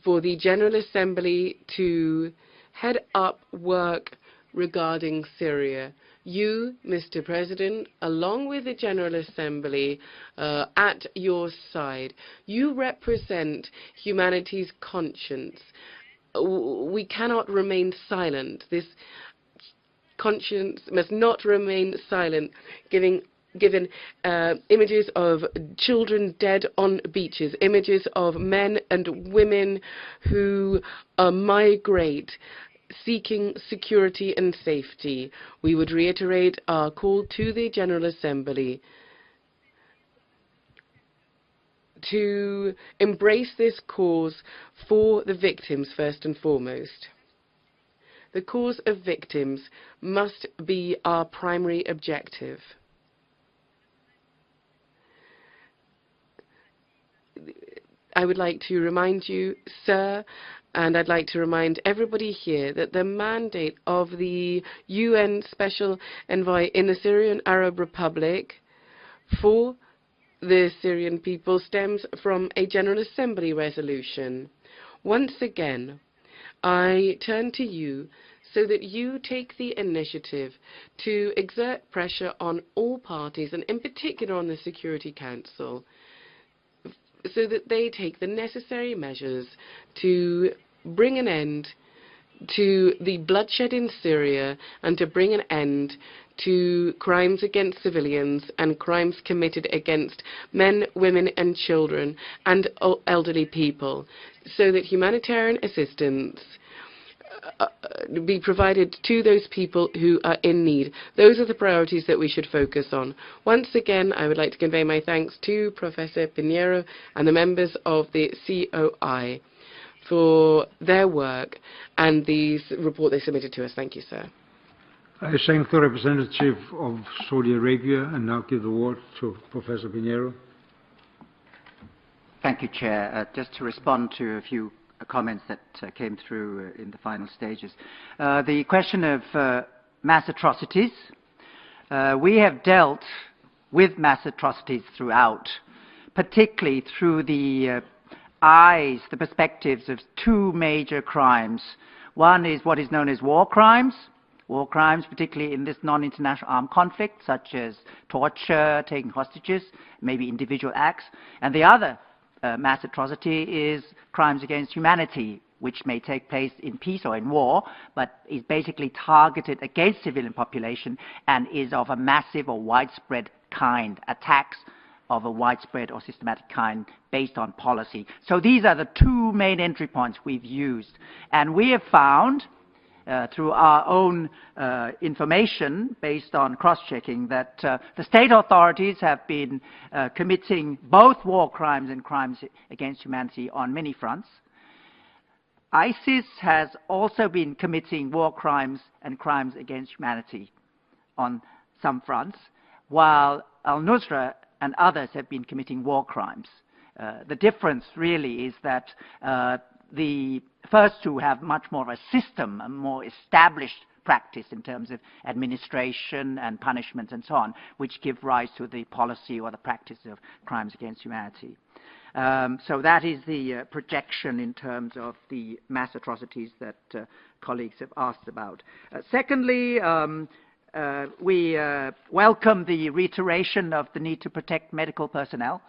for the General Assembly to head up work regarding Syria. You, Mr. President, along with the General Assembly at your side, you represent humanity's conscience. We cannot remain silent. This conscience must not remain silent, given images of children dead on beaches, images of men and women who migrate seeking security and safety. We would reiterate our call to the General Assembly to embrace this cause for the victims first and foremost. The cause of victims must be our primary objective. I would like to remind you, sir, and I'd like to remind everybody here that the mandate of the UN Special Envoy in the Syrian Arab Republic for the Syrian people stems from a General Assembly resolution. Once again, I turn to you so that you take the initiative to exert pressure on all parties, and in particular on the Security Council, so that they take the necessary measures to bring an end to the bloodshed in Syria and to bring an end to crimes against civilians and crimes committed against men, women and children and elderly people, so that humanitarian assistance be provided to those people who are in need. Those are the priorities that we should focus on. Once again, I would like to convey my thanks to Professor Pinheiro and the members of the COI for their work and the report they submitted to us. Thank you, sir. I thank the representative of Saudi Arabia and now give the word to Professor Pinheiro. Thank you, Chair. Just to respond to a few comments that came through in the final stages. The question of mass atrocities. We have dealt with mass atrocities throughout, particularly through the the perspectives of two major crimes. One is what is known as war crimes, particularly in this non-international armed conflict, such as torture, taking hostages, maybe individual acts. And the other mass atrocity is crimes against humanity, which may take place in peace or in war, but is basically targeted against civilian population and is of a massive or widespread kind, attacks of a widespread or systematic kind based on policy. So these are the two main entry points we've used. And we have found, through our own information based on cross-checking, that the state authorities have been committing both war crimes and crimes against humanity on many fronts. ISIS has also been committing war crimes and crimes against humanity on some fronts, while al-Nusra and others have been committing war crimes. The difference really is that the first two have much more of a system, a more established practice in terms of administration and punishment and so on, which give rise to the policy or the practice of crimes against humanity. So that is the projection in terms of the mass atrocities that colleagues have asked about. Secondly, we welcome the reiteration of the need to protect medical personnel,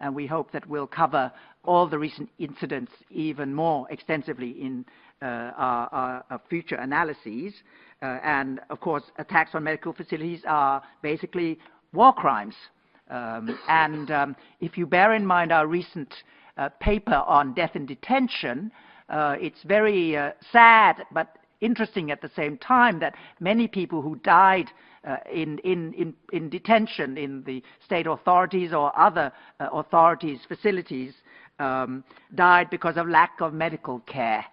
and we hope that we'll cover all the recent incidents even more extensively in our future analyses. And, of course, attacks on medical facilities are basically war crimes. If you bear in mind our recent paper on death in detention, it's very sad but interesting at the same time that many people who died in detention in the state authorities or other authorities' facilities died because of lack of medical care.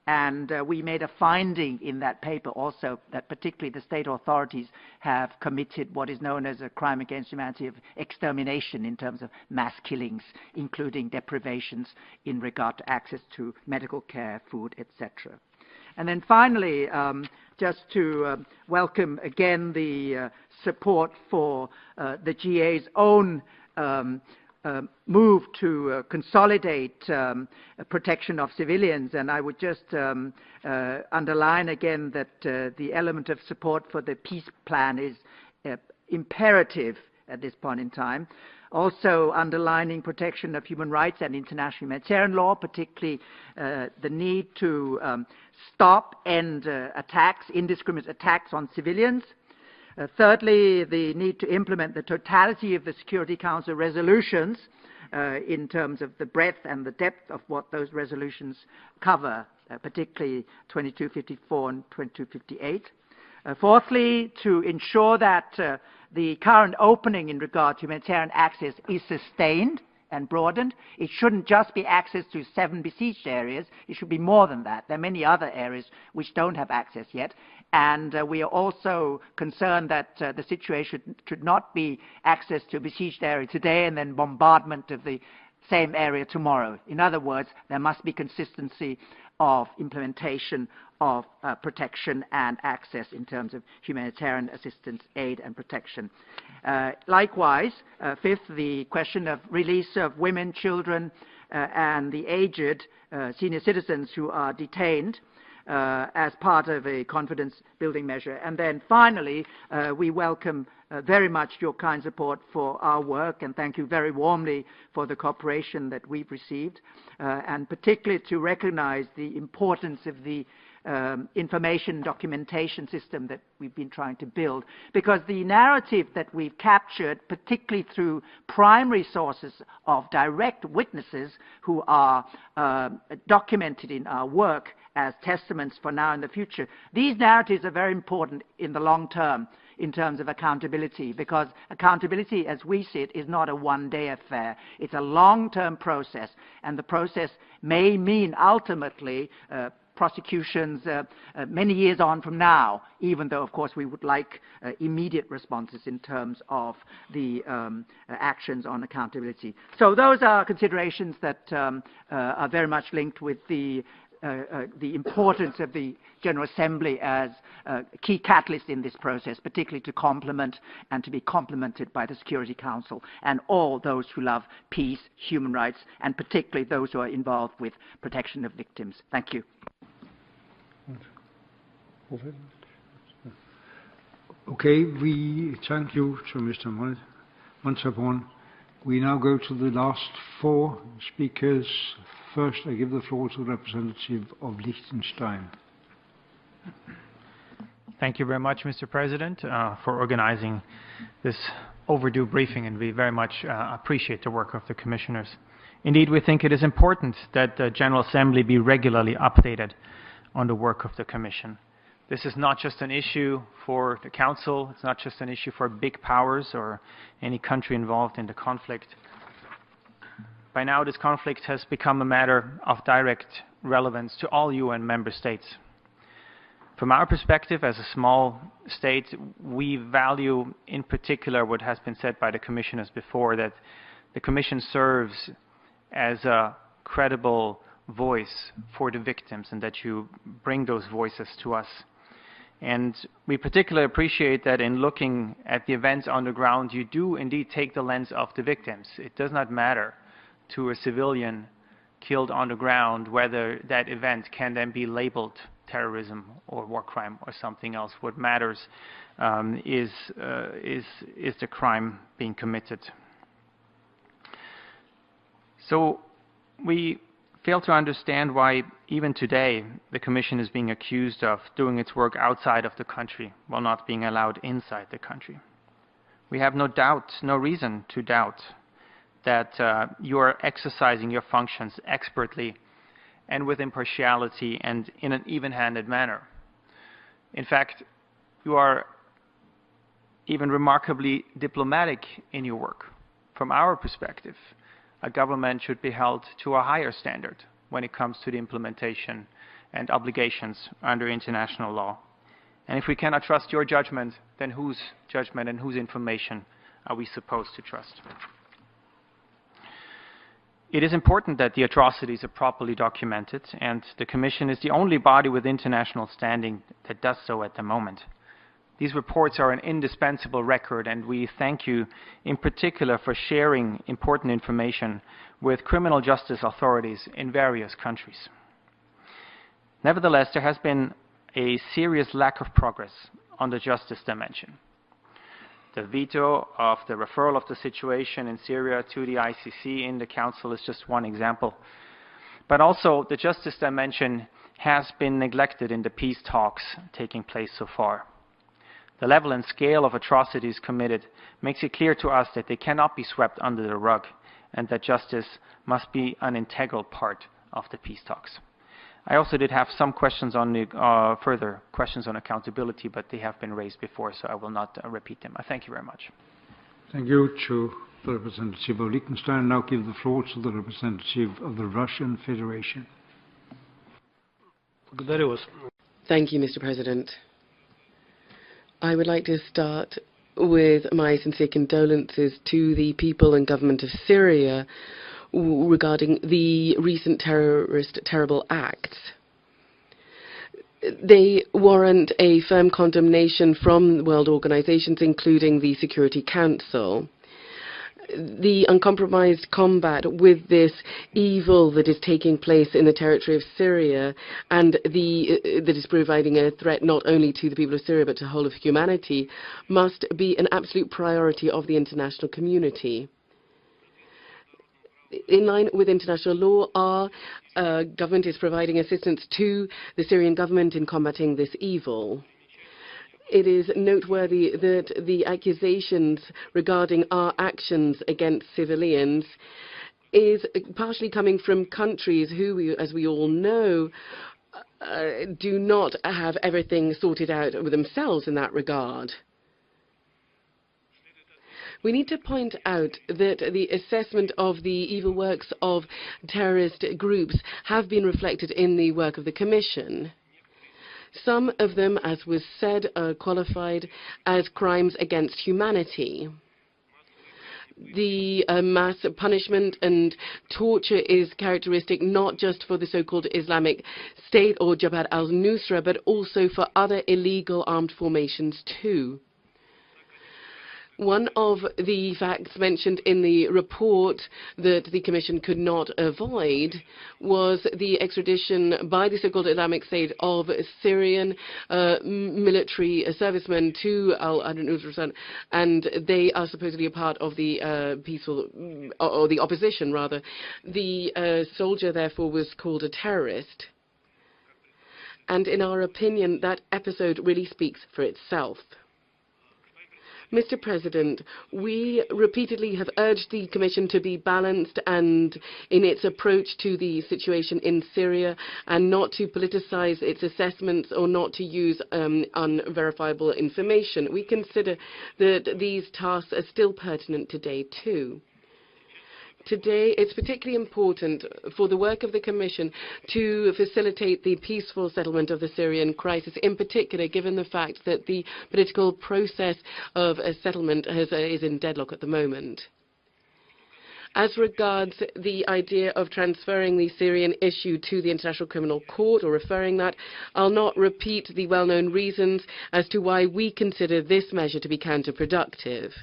And we made a finding in that paper also that particularly the state authorities have committed what is known as a crime against humanity of extermination in terms of mass killings, including deprivations in regard to access to medical care, food, etc. And then finally, just to welcome again the support for the GA's own move to consolidate protection of civilians. And I would just underline again that the element of support for the peace plan is imperative at this point in time. Also underlining protection of human rights and international humanitarian law, particularly the need to stop and attacks, indiscriminate attacks on civilians. Thirdly, the need to implement the totality of the Security Council resolutions in terms of the breadth and the depth of what those resolutions cover, particularly 2254 and 2258. Fourthly, to ensure that the current opening in regard to humanitarian access is sustained and broadened. It shouldn't just be access to 7 besieged areas. It should be more than that. There are many other areas which don't have access yet. And we are also concerned that the situation should not be access to a besieged area today and then bombardment of the same area tomorrow. In other words, there must be consistency of implementation of protection and access in terms of humanitarian assistance, aid and protection. Likewise, fifth, the question of release of women, children and the aged senior citizens who are detained as part of a confidence-building measure. And then finally, we welcome very much your kind support for our work, and thank you very warmly for the cooperation that we've received, and particularly to recognize the importance of the information documentation system that we've been trying to build, because the narrative that we've captured, particularly through primary sources of direct witnesses who are documented in our work as testaments for now and the future, these narratives are very important in the long term in terms of accountability, because accountability, as we see it, is not a one-day affair. It's a long-term process, and the process may mean ultimately prosecutions many years on from now, even though, of course, we would like immediate responses in terms of the actions on accountability. So those are considerations that are very much linked with the importance of the General Assembly as a key catalyst in this process, particularly to complement and to be complemented by the Security Council and all those who love peace, human rights, and particularly those who are involved with protection of victims. Thank you. Okay, we thank you to Mr. Montalbon. We now go to the last four speakers. First, I give the floor to the representative of Liechtenstein. Thank you very much, Mr. President, for organizing this overdue briefing, and we very much appreciate the work of the commissioners. Indeed, we think it is important that the General Assembly be regularly updated on the work of the Commission. This is not just an issue for the Council, it's not just an issue for big powers or any country involved in the conflict. By now, this conflict has become a matter of direct relevance to all UN member states. From our perspective, as a small state, we value in particular what has been said by the commissioners before, that the Commission serves as a credible voice for the victims and that you bring those voices to us. And we particularly appreciate that in looking at the events on the ground, you do indeed take the lens of the victims. It does not matter to a civilian killed on the ground whether that event can then be labeled terrorism or war crime or something else. What matters is the crime being committed. So we fail to understand why even today the Commission is being accused of doing its work outside of the country while not being allowed inside the country. We have no doubt, no reason to doubt that you are exercising your functions expertly and with impartiality and in an even-handed manner. In fact, you are even remarkably diplomatic in your work. From our perspective, a government should be held to a higher standard when it comes to the implementation and obligations under international law. And if we cannot trust your judgment, then whose judgment and whose information are we supposed to trust? It is important that the atrocities are properly documented, and the Commission is the only body with international standing that does so at the moment. These reports are an indispensable record, and we thank you in particular for sharing important information with criminal justice authorities in various countries. Nevertheless, there has been a serious lack of progress on the justice dimension. The veto of the referral of the situation in Syria to the ICC in the Council is just one example. But also, the justice dimension has been neglected in the peace talks taking place so far. The level and scale of atrocities committed makes it clear to us that they cannot be swept under the rug and that justice must be an integral part of the peace talks. I also did have some questions on the, further questions on accountability, but they have been raised before, so I will not repeat them. I thank you very much. Thank you to the representative of Liechtenstein. Now give the floor to the representative of the Russian Federation. Thank you, Mr. President. I would like to start with my sincere condolences to the people and government of Syria regarding the recent terrible acts. They warrant a firm condemnation from world organizations, including the Security Council. The uncompromised combat with this evil that is taking place in the territory of Syria and that is providing a threat not only to the people of Syria but to the whole of humanity must be an absolute priority of the international community. In line with international law, our government is providing assistance to the Syrian government in combating this evil. It is noteworthy that the accusations regarding our actions against civilians is partially coming from countries who, as we all know, do not have everything sorted out with themselves in that regard. We need to point out that the assessment of the evil works of terrorist groups have been reflected in the work of the Commission. Some of them, as was said, are qualified as crimes against humanity. The mass punishment and torture is characteristic not just for the so-called Islamic State or Jabhat al-Nusra, but also for other illegal armed formations too. One of the facts mentioned in the report that the Commission could not avoid was the extradition by the so-called Islamic State of Syrian military servicemen to al-Nusra, and they are supposedly a part of the peaceful, or the opposition rather. The soldier therefore was called a terrorist. And in our opinion, that episode really speaks for itself. Mr. President, we repeatedly have urged the Commission to be balanced and in its approach to the situation in Syria and not to politicize its assessments or not to use unverifiable information. We consider that these tasks are still pertinent today too. Today, it's particularly important for the work of the Commission to facilitate the peaceful settlement of the Syrian crisis, in particular given the fact that the political process of a settlement is in deadlock at the moment. As regards the idea of transferring the Syrian issue to the International Criminal Court or referring that, I'll not repeat the well-known reasons as to why we consider this measure to be counterproductive.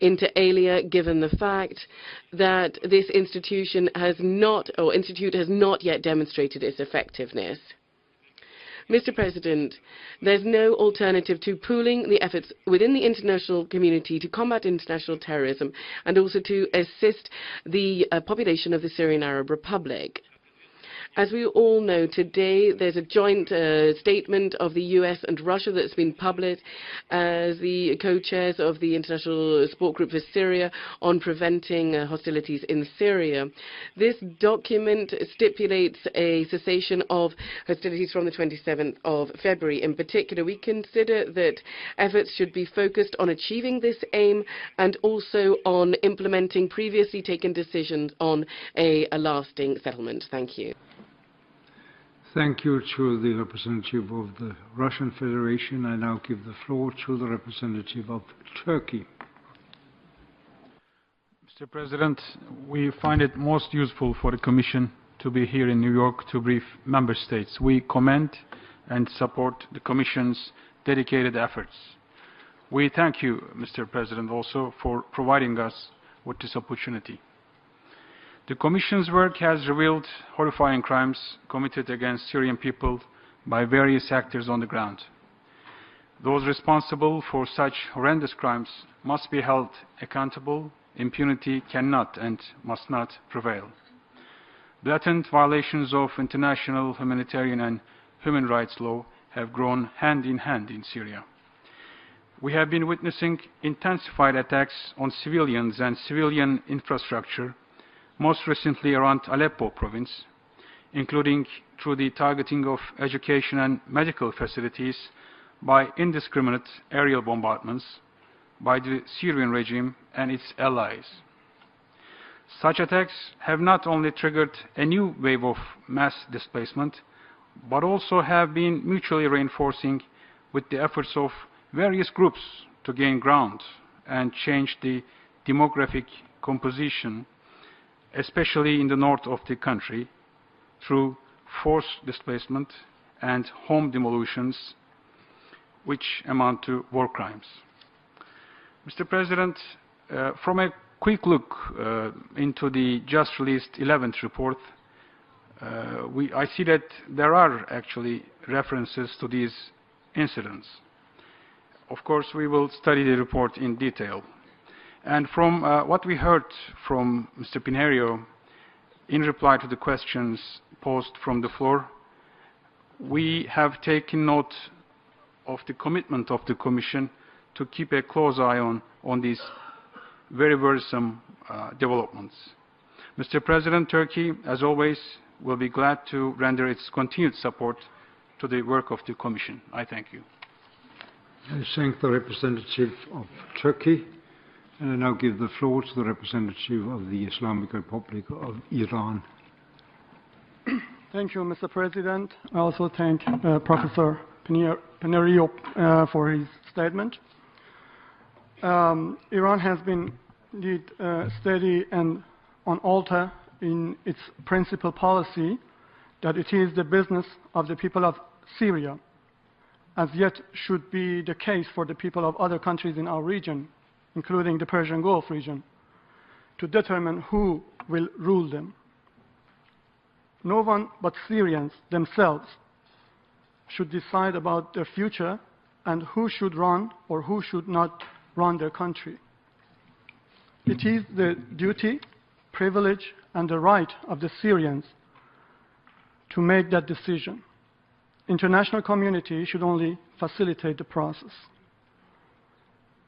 Inter alia, given the fact that this institute has not yet demonstrated its effectiveness. Mr. President, there's no alternative to pooling the efforts within the international community to combat international terrorism and also to assist the population of the Syrian Arab Republic. As we all know, today there's a joint statement of the US and Russia that's been published as the co-chairs of the International Support Group for Syria on preventing hostilities in Syria. This document stipulates a cessation of hostilities from the 27th of February. In particular, we consider that efforts should be focused on achieving this aim and also on implementing previously taken decisions on a lasting settlement. Thank you. Thank you to the representative of the Russian Federation. I now give the floor to the representative of Turkey. Mr. President, we find it most useful for the Commission to be here in New York to brief Member States. We commend and support the Commission's dedicated efforts. We thank you, Mr. President, also for providing us with this opportunity. The Commission's work has revealed horrifying crimes committed against Syrian people by various actors on the ground. Those responsible for such horrendous crimes must be held accountable. Impunity cannot and must not prevail. Blatant violations of international humanitarian and human rights law have grown hand in hand in Syria. We have been witnessing intensified attacks on civilians and civilian infrastructure, most recently around Aleppo province, including through the targeting of education and medical facilities by indiscriminate aerial bombardments by the Syrian regime and its allies. Such attacks have not only triggered a new wave of mass displacement, but also have been mutually reinforcing with the efforts of various groups to gain ground and change the demographic composition, especially in the north of the country, through forced displacement and home demolitions, which amount to war crimes. Mr. President, from a quick look into the just released 11th report, I see that there are actually references to these incidents. Of course, we will study the report in detail. And from what we heard from Mr. Pinheiro, in reply to the questions posed from the floor, we have taken note of the commitment of the Commission to keep a close eye on these very worrisome developments. Mr. President, Turkey, as always, will be glad to render its continued support to the work of the Commission. I thank you. I thank the representative of Turkey, and I now give the floor to the representative of the Islamic Republic of Iran. Thank you, Mr. President. I also thank Professor Pinerio for his statement. Iran has been indeed steady and on altar in its principal policy that it is the business of the people of Syria, as yet should be the case for the people of other countries in our region, including the Persian Gulf region, to determine who will rule them. No one but Syrians themselves should decide about their future and who should run or who should not run their country. It is the duty, privilege, and the right of the Syrians to make that decision. International community should only facilitate the process.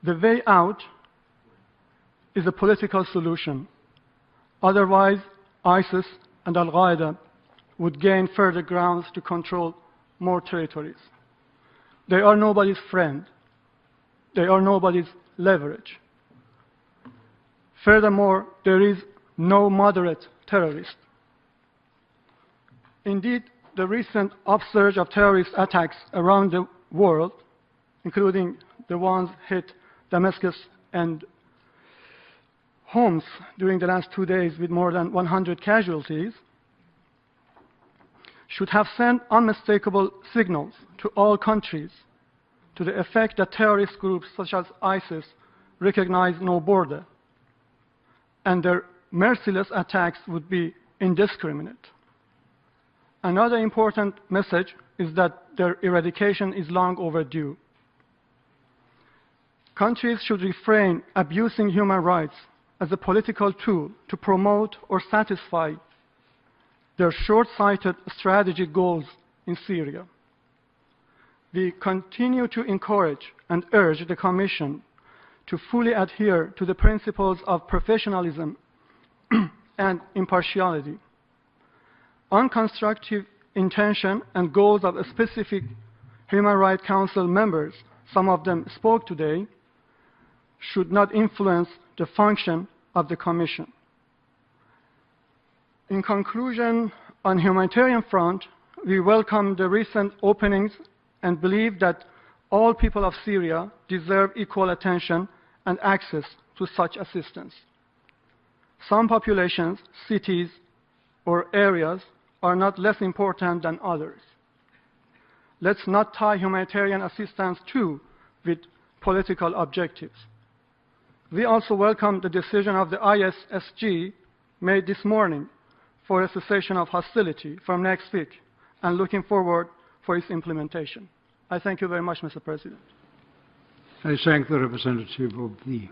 The way out is a political solution. Otherwise, ISIS and Al-Qaeda would gain further grounds to control more territories. They are nobody's friend. They are nobody's leverage. Furthermore, there is no moderate terrorist. Indeed, the recent upsurge of terrorist attacks around the world, including the ones hit Damascus and Homs during the last 2 days with more than 100 casualties, should have sent unmistakable signals to all countries to the effect that terrorist groups such as ISIS recognize no border, and their merciless attacks would be indiscriminate. Another important message is that their eradication is long overdue. Countries should refrain abusing human rights as a political tool to promote or satisfy their short-sighted strategic goals in Syria. We continue to encourage and urge the Commission to fully adhere to the principles of professionalism and impartiality. Unconstructive intention and goals of specific Human Rights Council members, some of them spoke today, should not influence the function of the Commission. In conclusion, on humanitarian front, we welcome the recent openings and believe that all people of Syria deserve equal attention and access to such assistance. Some populations, cities, or areas are not less important than others. Let's not tie humanitarian assistance too with political objectives. We also welcome the decision of the ISSG made this morning for a cessation of hostility from next week and looking forward for its implementation. I thank you very much, Mr. President. I thank the representative of the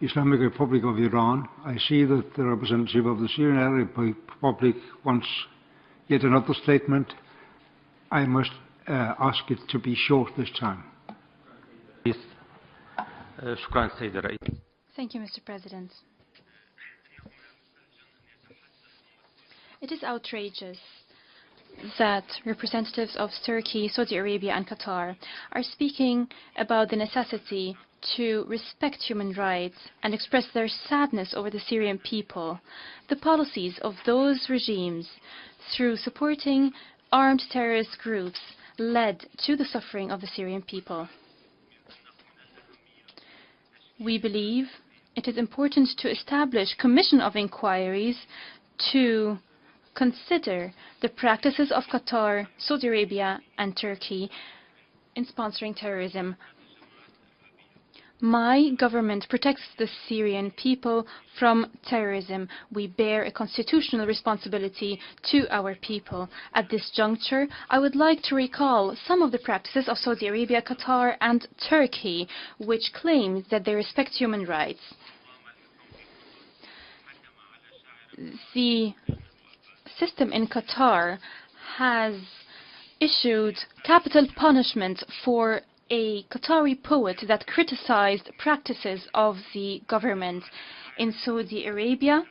Islamic Republic of Iran. I see that the representative of the Syrian Arab Republic wants yet another statement. I must ask it to be short this time. Thank you, Mr. President. It is outrageous that representatives of Turkey, Saudi Arabia, and Qatar are speaking about the necessity to respect human rights and express their sadness over the Syrian people. The policies of those regimes, through supporting armed terrorist groups, led to the suffering of the Syrian people. We believe it is important to establish a commission of inquiries to consider the practices of Qatar, Saudi Arabia, and Turkey in sponsoring terrorism. My government protects the Syrian people from terrorism. We bear a constitutional responsibility to our people. At this juncture, I would like to recall some of the practices of Saudi Arabia, Qatar, and Turkey, which claim that they respect human rights. the system in Qatar has issued capital punishment for a Qatari poet that criticized practices of the government. In Saudi Arabia,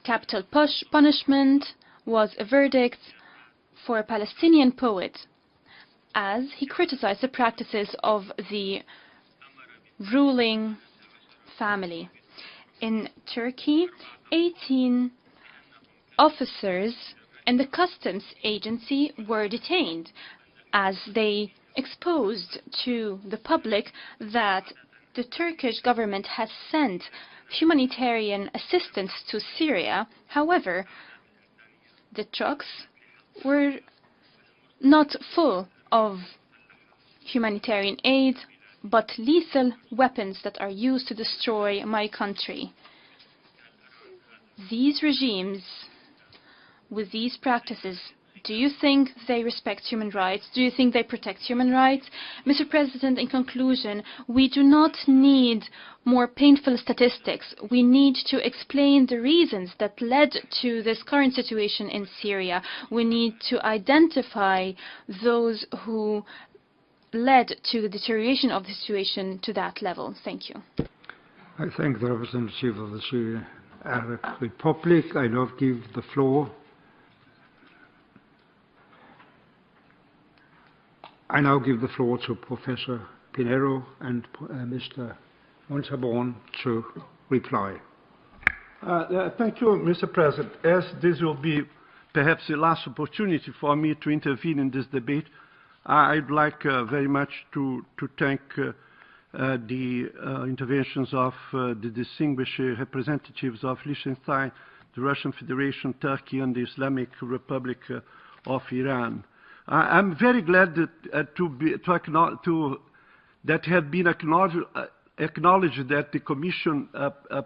capital punishment was a verdict for a Palestinian poet as he criticized the practices of the ruling family. In Turkey, 18 officers in the customs agency were detained as they exposed to the public that the Turkish government has sent humanitarian assistance to Syria. However, the trucks were not full of humanitarian aid, but lethal weapons that are used to destroy my country. These regimes, with these practices, do you think they respect human rights? Do you think they protect human rights? Mr. President, in conclusion, we do not need more painful statistics. We need to explain the reasons that led to this current situation in Syria. We need to identify those who led to the deterioration of the situation to that level. Thank you. I thank the representative of the Syrian Arab Republic. I now give the floor. I now give the floor to Professor Pinheiro and Mr. Montalban to reply. Thank you, Mr. President. As this will be perhaps the last opportunity for me to intervene in this debate, I'd like very much to thank the interventions of the distinguished representatives of Liechtenstein, the Russian Federation, Turkey, and the Islamic Republic of Iran. I'm very glad that that have been acknowledged that the Commission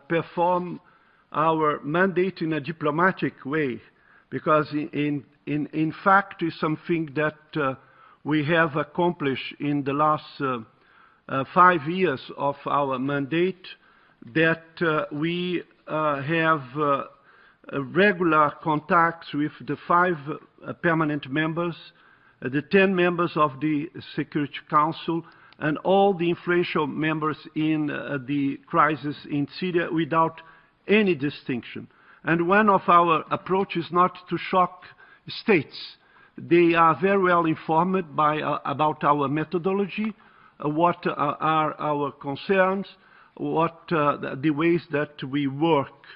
performed our mandate in a diplomatic way, because in fact it's something that we have accomplished in the last 5 years of our mandate, that we have regular contacts with the 5 permanent members, the 10 members of the Security Council, and all the influential members in the crisis in Syria without any distinction. And one of our approaches is not to shock states. They are very well informed about our methodology, what are our concerns, what the ways that we work.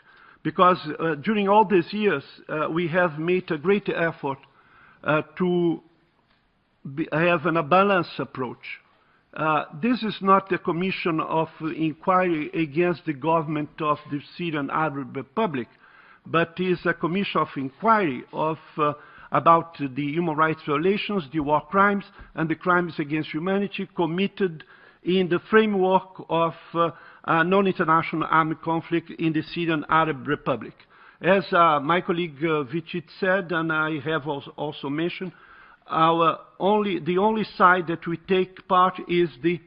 Because during all these years, we have made a great effort to have a balanced approach. This is not a commission of inquiry against the government of the Syrian Arab Republic, but is a commission of inquiry about the human rights violations, the war crimes, and the crimes against humanity committed in the framework of a non-international armed conflict in the Syrian Arab Republic. As my colleague Vicit said, and I have also mentioned, the only side that we take part is the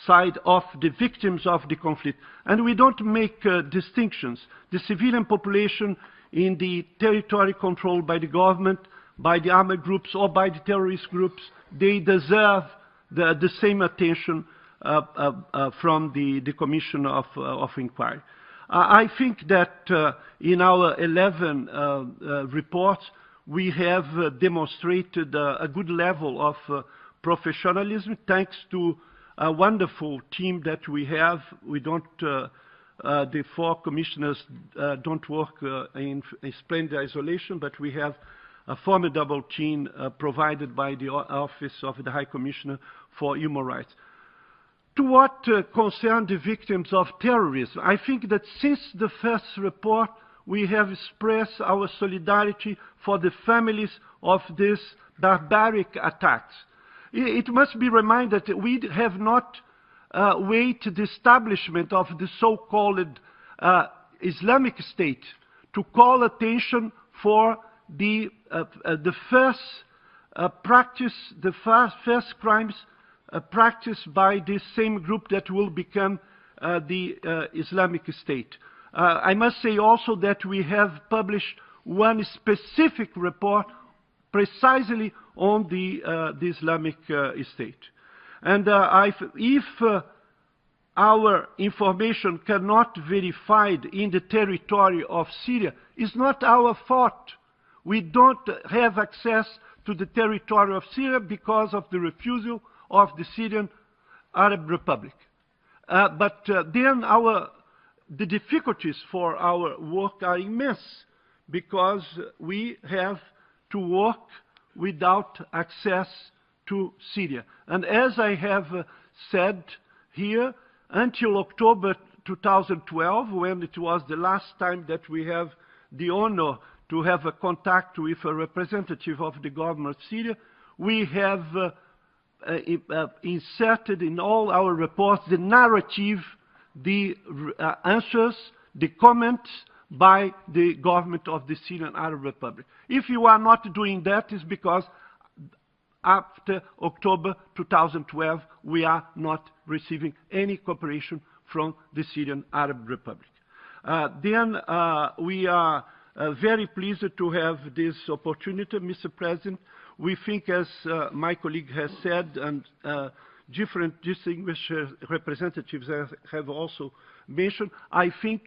side of the victims of the conflict. And we don't make distinctions. The civilian population in the territory controlled by the government, by the armed groups, or by the terrorist groups, they deserve the same attention from the Commission of Inquiry. I think that in our 11 reports, we have demonstrated a good level of professionalism thanks to a wonderful team that we have. We don't, the 4 commissioners don't work in splendid isolation, but we have a formidable team provided by the Office of the High Commissioner for Human Rights. To what concern the victims of terrorism, I think that since the first report, we have expressed our solidarity for the families of these barbaric attacks. It must be reminded that we have not waited the establishment of the so-called Islamic State to call attention for the first practice, the first crimes practiced by this same group that will become the Islamic State. I must say also that we have published one specific report precisely on the Islamic State. And if our information cannot be verified in the territory of Syria, it's not our fault. We don't have access to the territory of Syria because of the refusal of the Syrian Arab Republic. But then the difficulties for our work are immense because we have to work without access to Syria. And as I have said here, until October 2012, when it was the last time that we have the honor to have a contact with a representative of the government of Syria, we have inserted in all our reports the narrative, the answers, the comments by the government of the Syrian Arab Republic. If you are not doing that, it's because after October 2012, we are not receiving any cooperation from the Syrian Arab Republic. We are very pleased to have this opportunity, Mr. President. We think, as my colleague has said, and different distinguished representatives have also mentioned, I think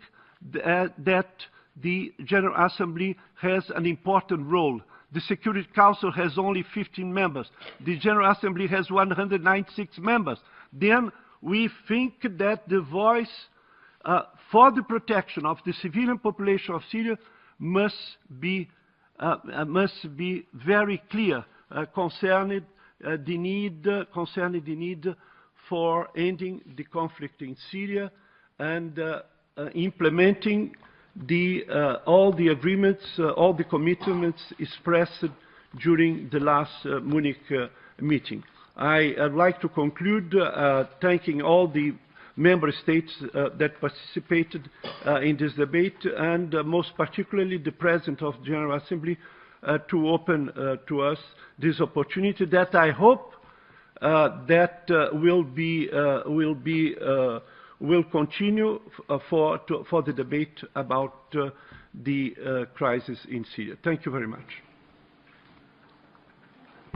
that the General Assembly has an important role. The Security Council has only 15 members. The General Assembly has 196 members. Then we think that the voice for the protection of the civilian population of Syria must be very clear concerning the need for ending the conflict in Syria and implementing all the agreements, all the commitments expressed during the last Munich meeting. I'd like to conclude thanking all the member states that participated in this debate, and most particularly the President of the General Assembly to open to us this opportunity that I hope that will continue for the debate about the crisis in Syria. Thank you very much.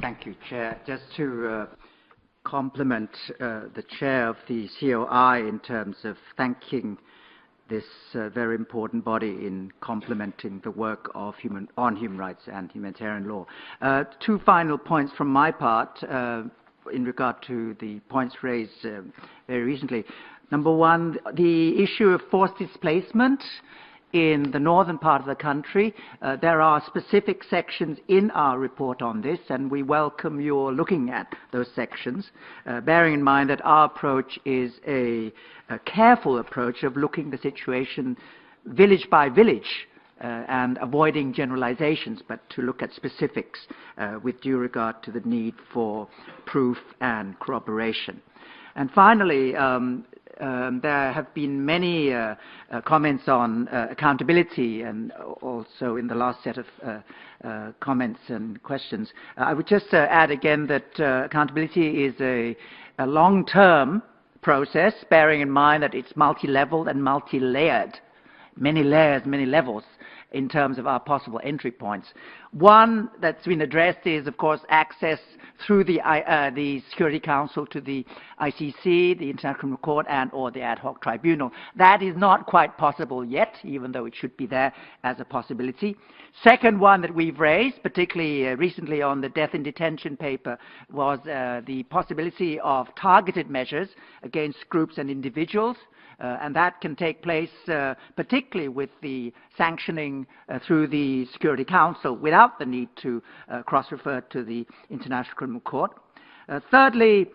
Thank you, Chair. Just to compliment the Chair of the COI in terms of thanking this very important body in complementing the work of on human rights and humanitarian law. Two final points from my part in regard to the points raised very recently. Number one, the issue of forced displacement in the northern part of the country. There are specific sections in our report on this, and we welcome your looking at those sections, bearing in mind that our approach is a careful approach of looking the situation village by village and avoiding generalizations, but to look at specifics with due regard to the need for proof and corroboration. And finally, there have been many comments on accountability, and also in the last set of comments and questions. I would just add again that accountability is a long-term process, bearing in mind that it's multi-level and multi-layered, many layers, many levels in terms of our possible entry points. One that's been addressed is, of course, access through the Security Council to the ICC, the International Criminal Court, and/or the ad hoc tribunal. That is not quite possible yet, even though it should be there as a possibility. Second one that we've raised, particularly recently on the death in detention paper, was the possibility of targeted measures against groups and individuals. And that can take place particularly with the sanctioning through the Security Council without the need to cross-refer to the International Criminal Court. Thirdly,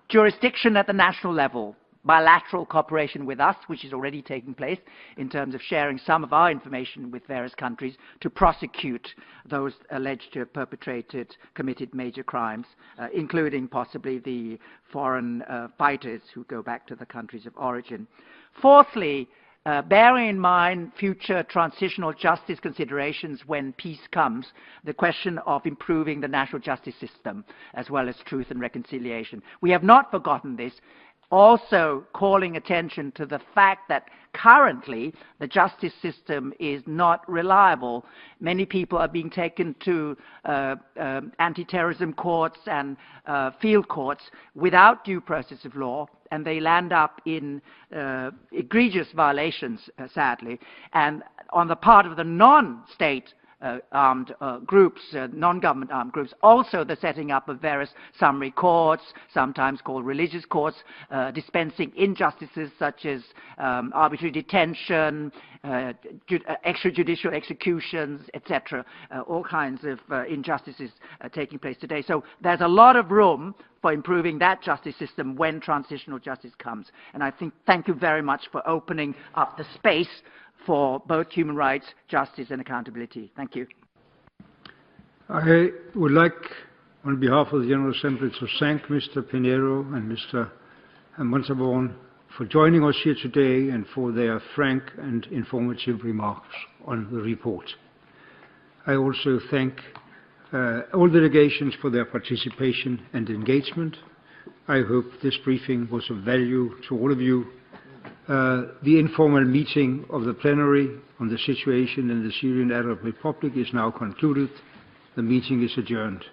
jurisdiction at the national level, bilateral cooperation with us, which is already taking place in terms of sharing some of our information with various countries to prosecute those alleged to have committed major crimes, including possibly the foreign fighters who go back to the countries of origin. Fourthly, bearing in mind future transitional justice considerations when peace comes, the question of improving the national justice system, as well as truth and reconciliation. We have not forgotten this. also calling attention to the fact that currently the justice system is not reliable. Many people are being taken to anti-terrorism courts and field courts without due process of law, and they land up in egregious violations, sadly. And on the part of the non-state armed groups, non-government armed groups, also the setting up of various summary courts, sometimes called religious courts, dispensing injustices such as arbitrary detention, extrajudicial executions, etc. All kinds of injustices taking place today. So there's a lot of room for improving that justice system when transitional justice comes. And I think, thank you very much for opening up the space for both human rights, justice and accountability. Thank you. I would like, on behalf of the General Assembly, to thank Mr. Pinheiro and Mr. Montalban for joining us here today and for their frank and informative remarks on the report. I also thank all delegations for their participation and engagement. I hope this briefing was of value to all of you. The informal meeting of the plenary on the situation in the Syrian Arab Republic is now concluded. The meeting is adjourned.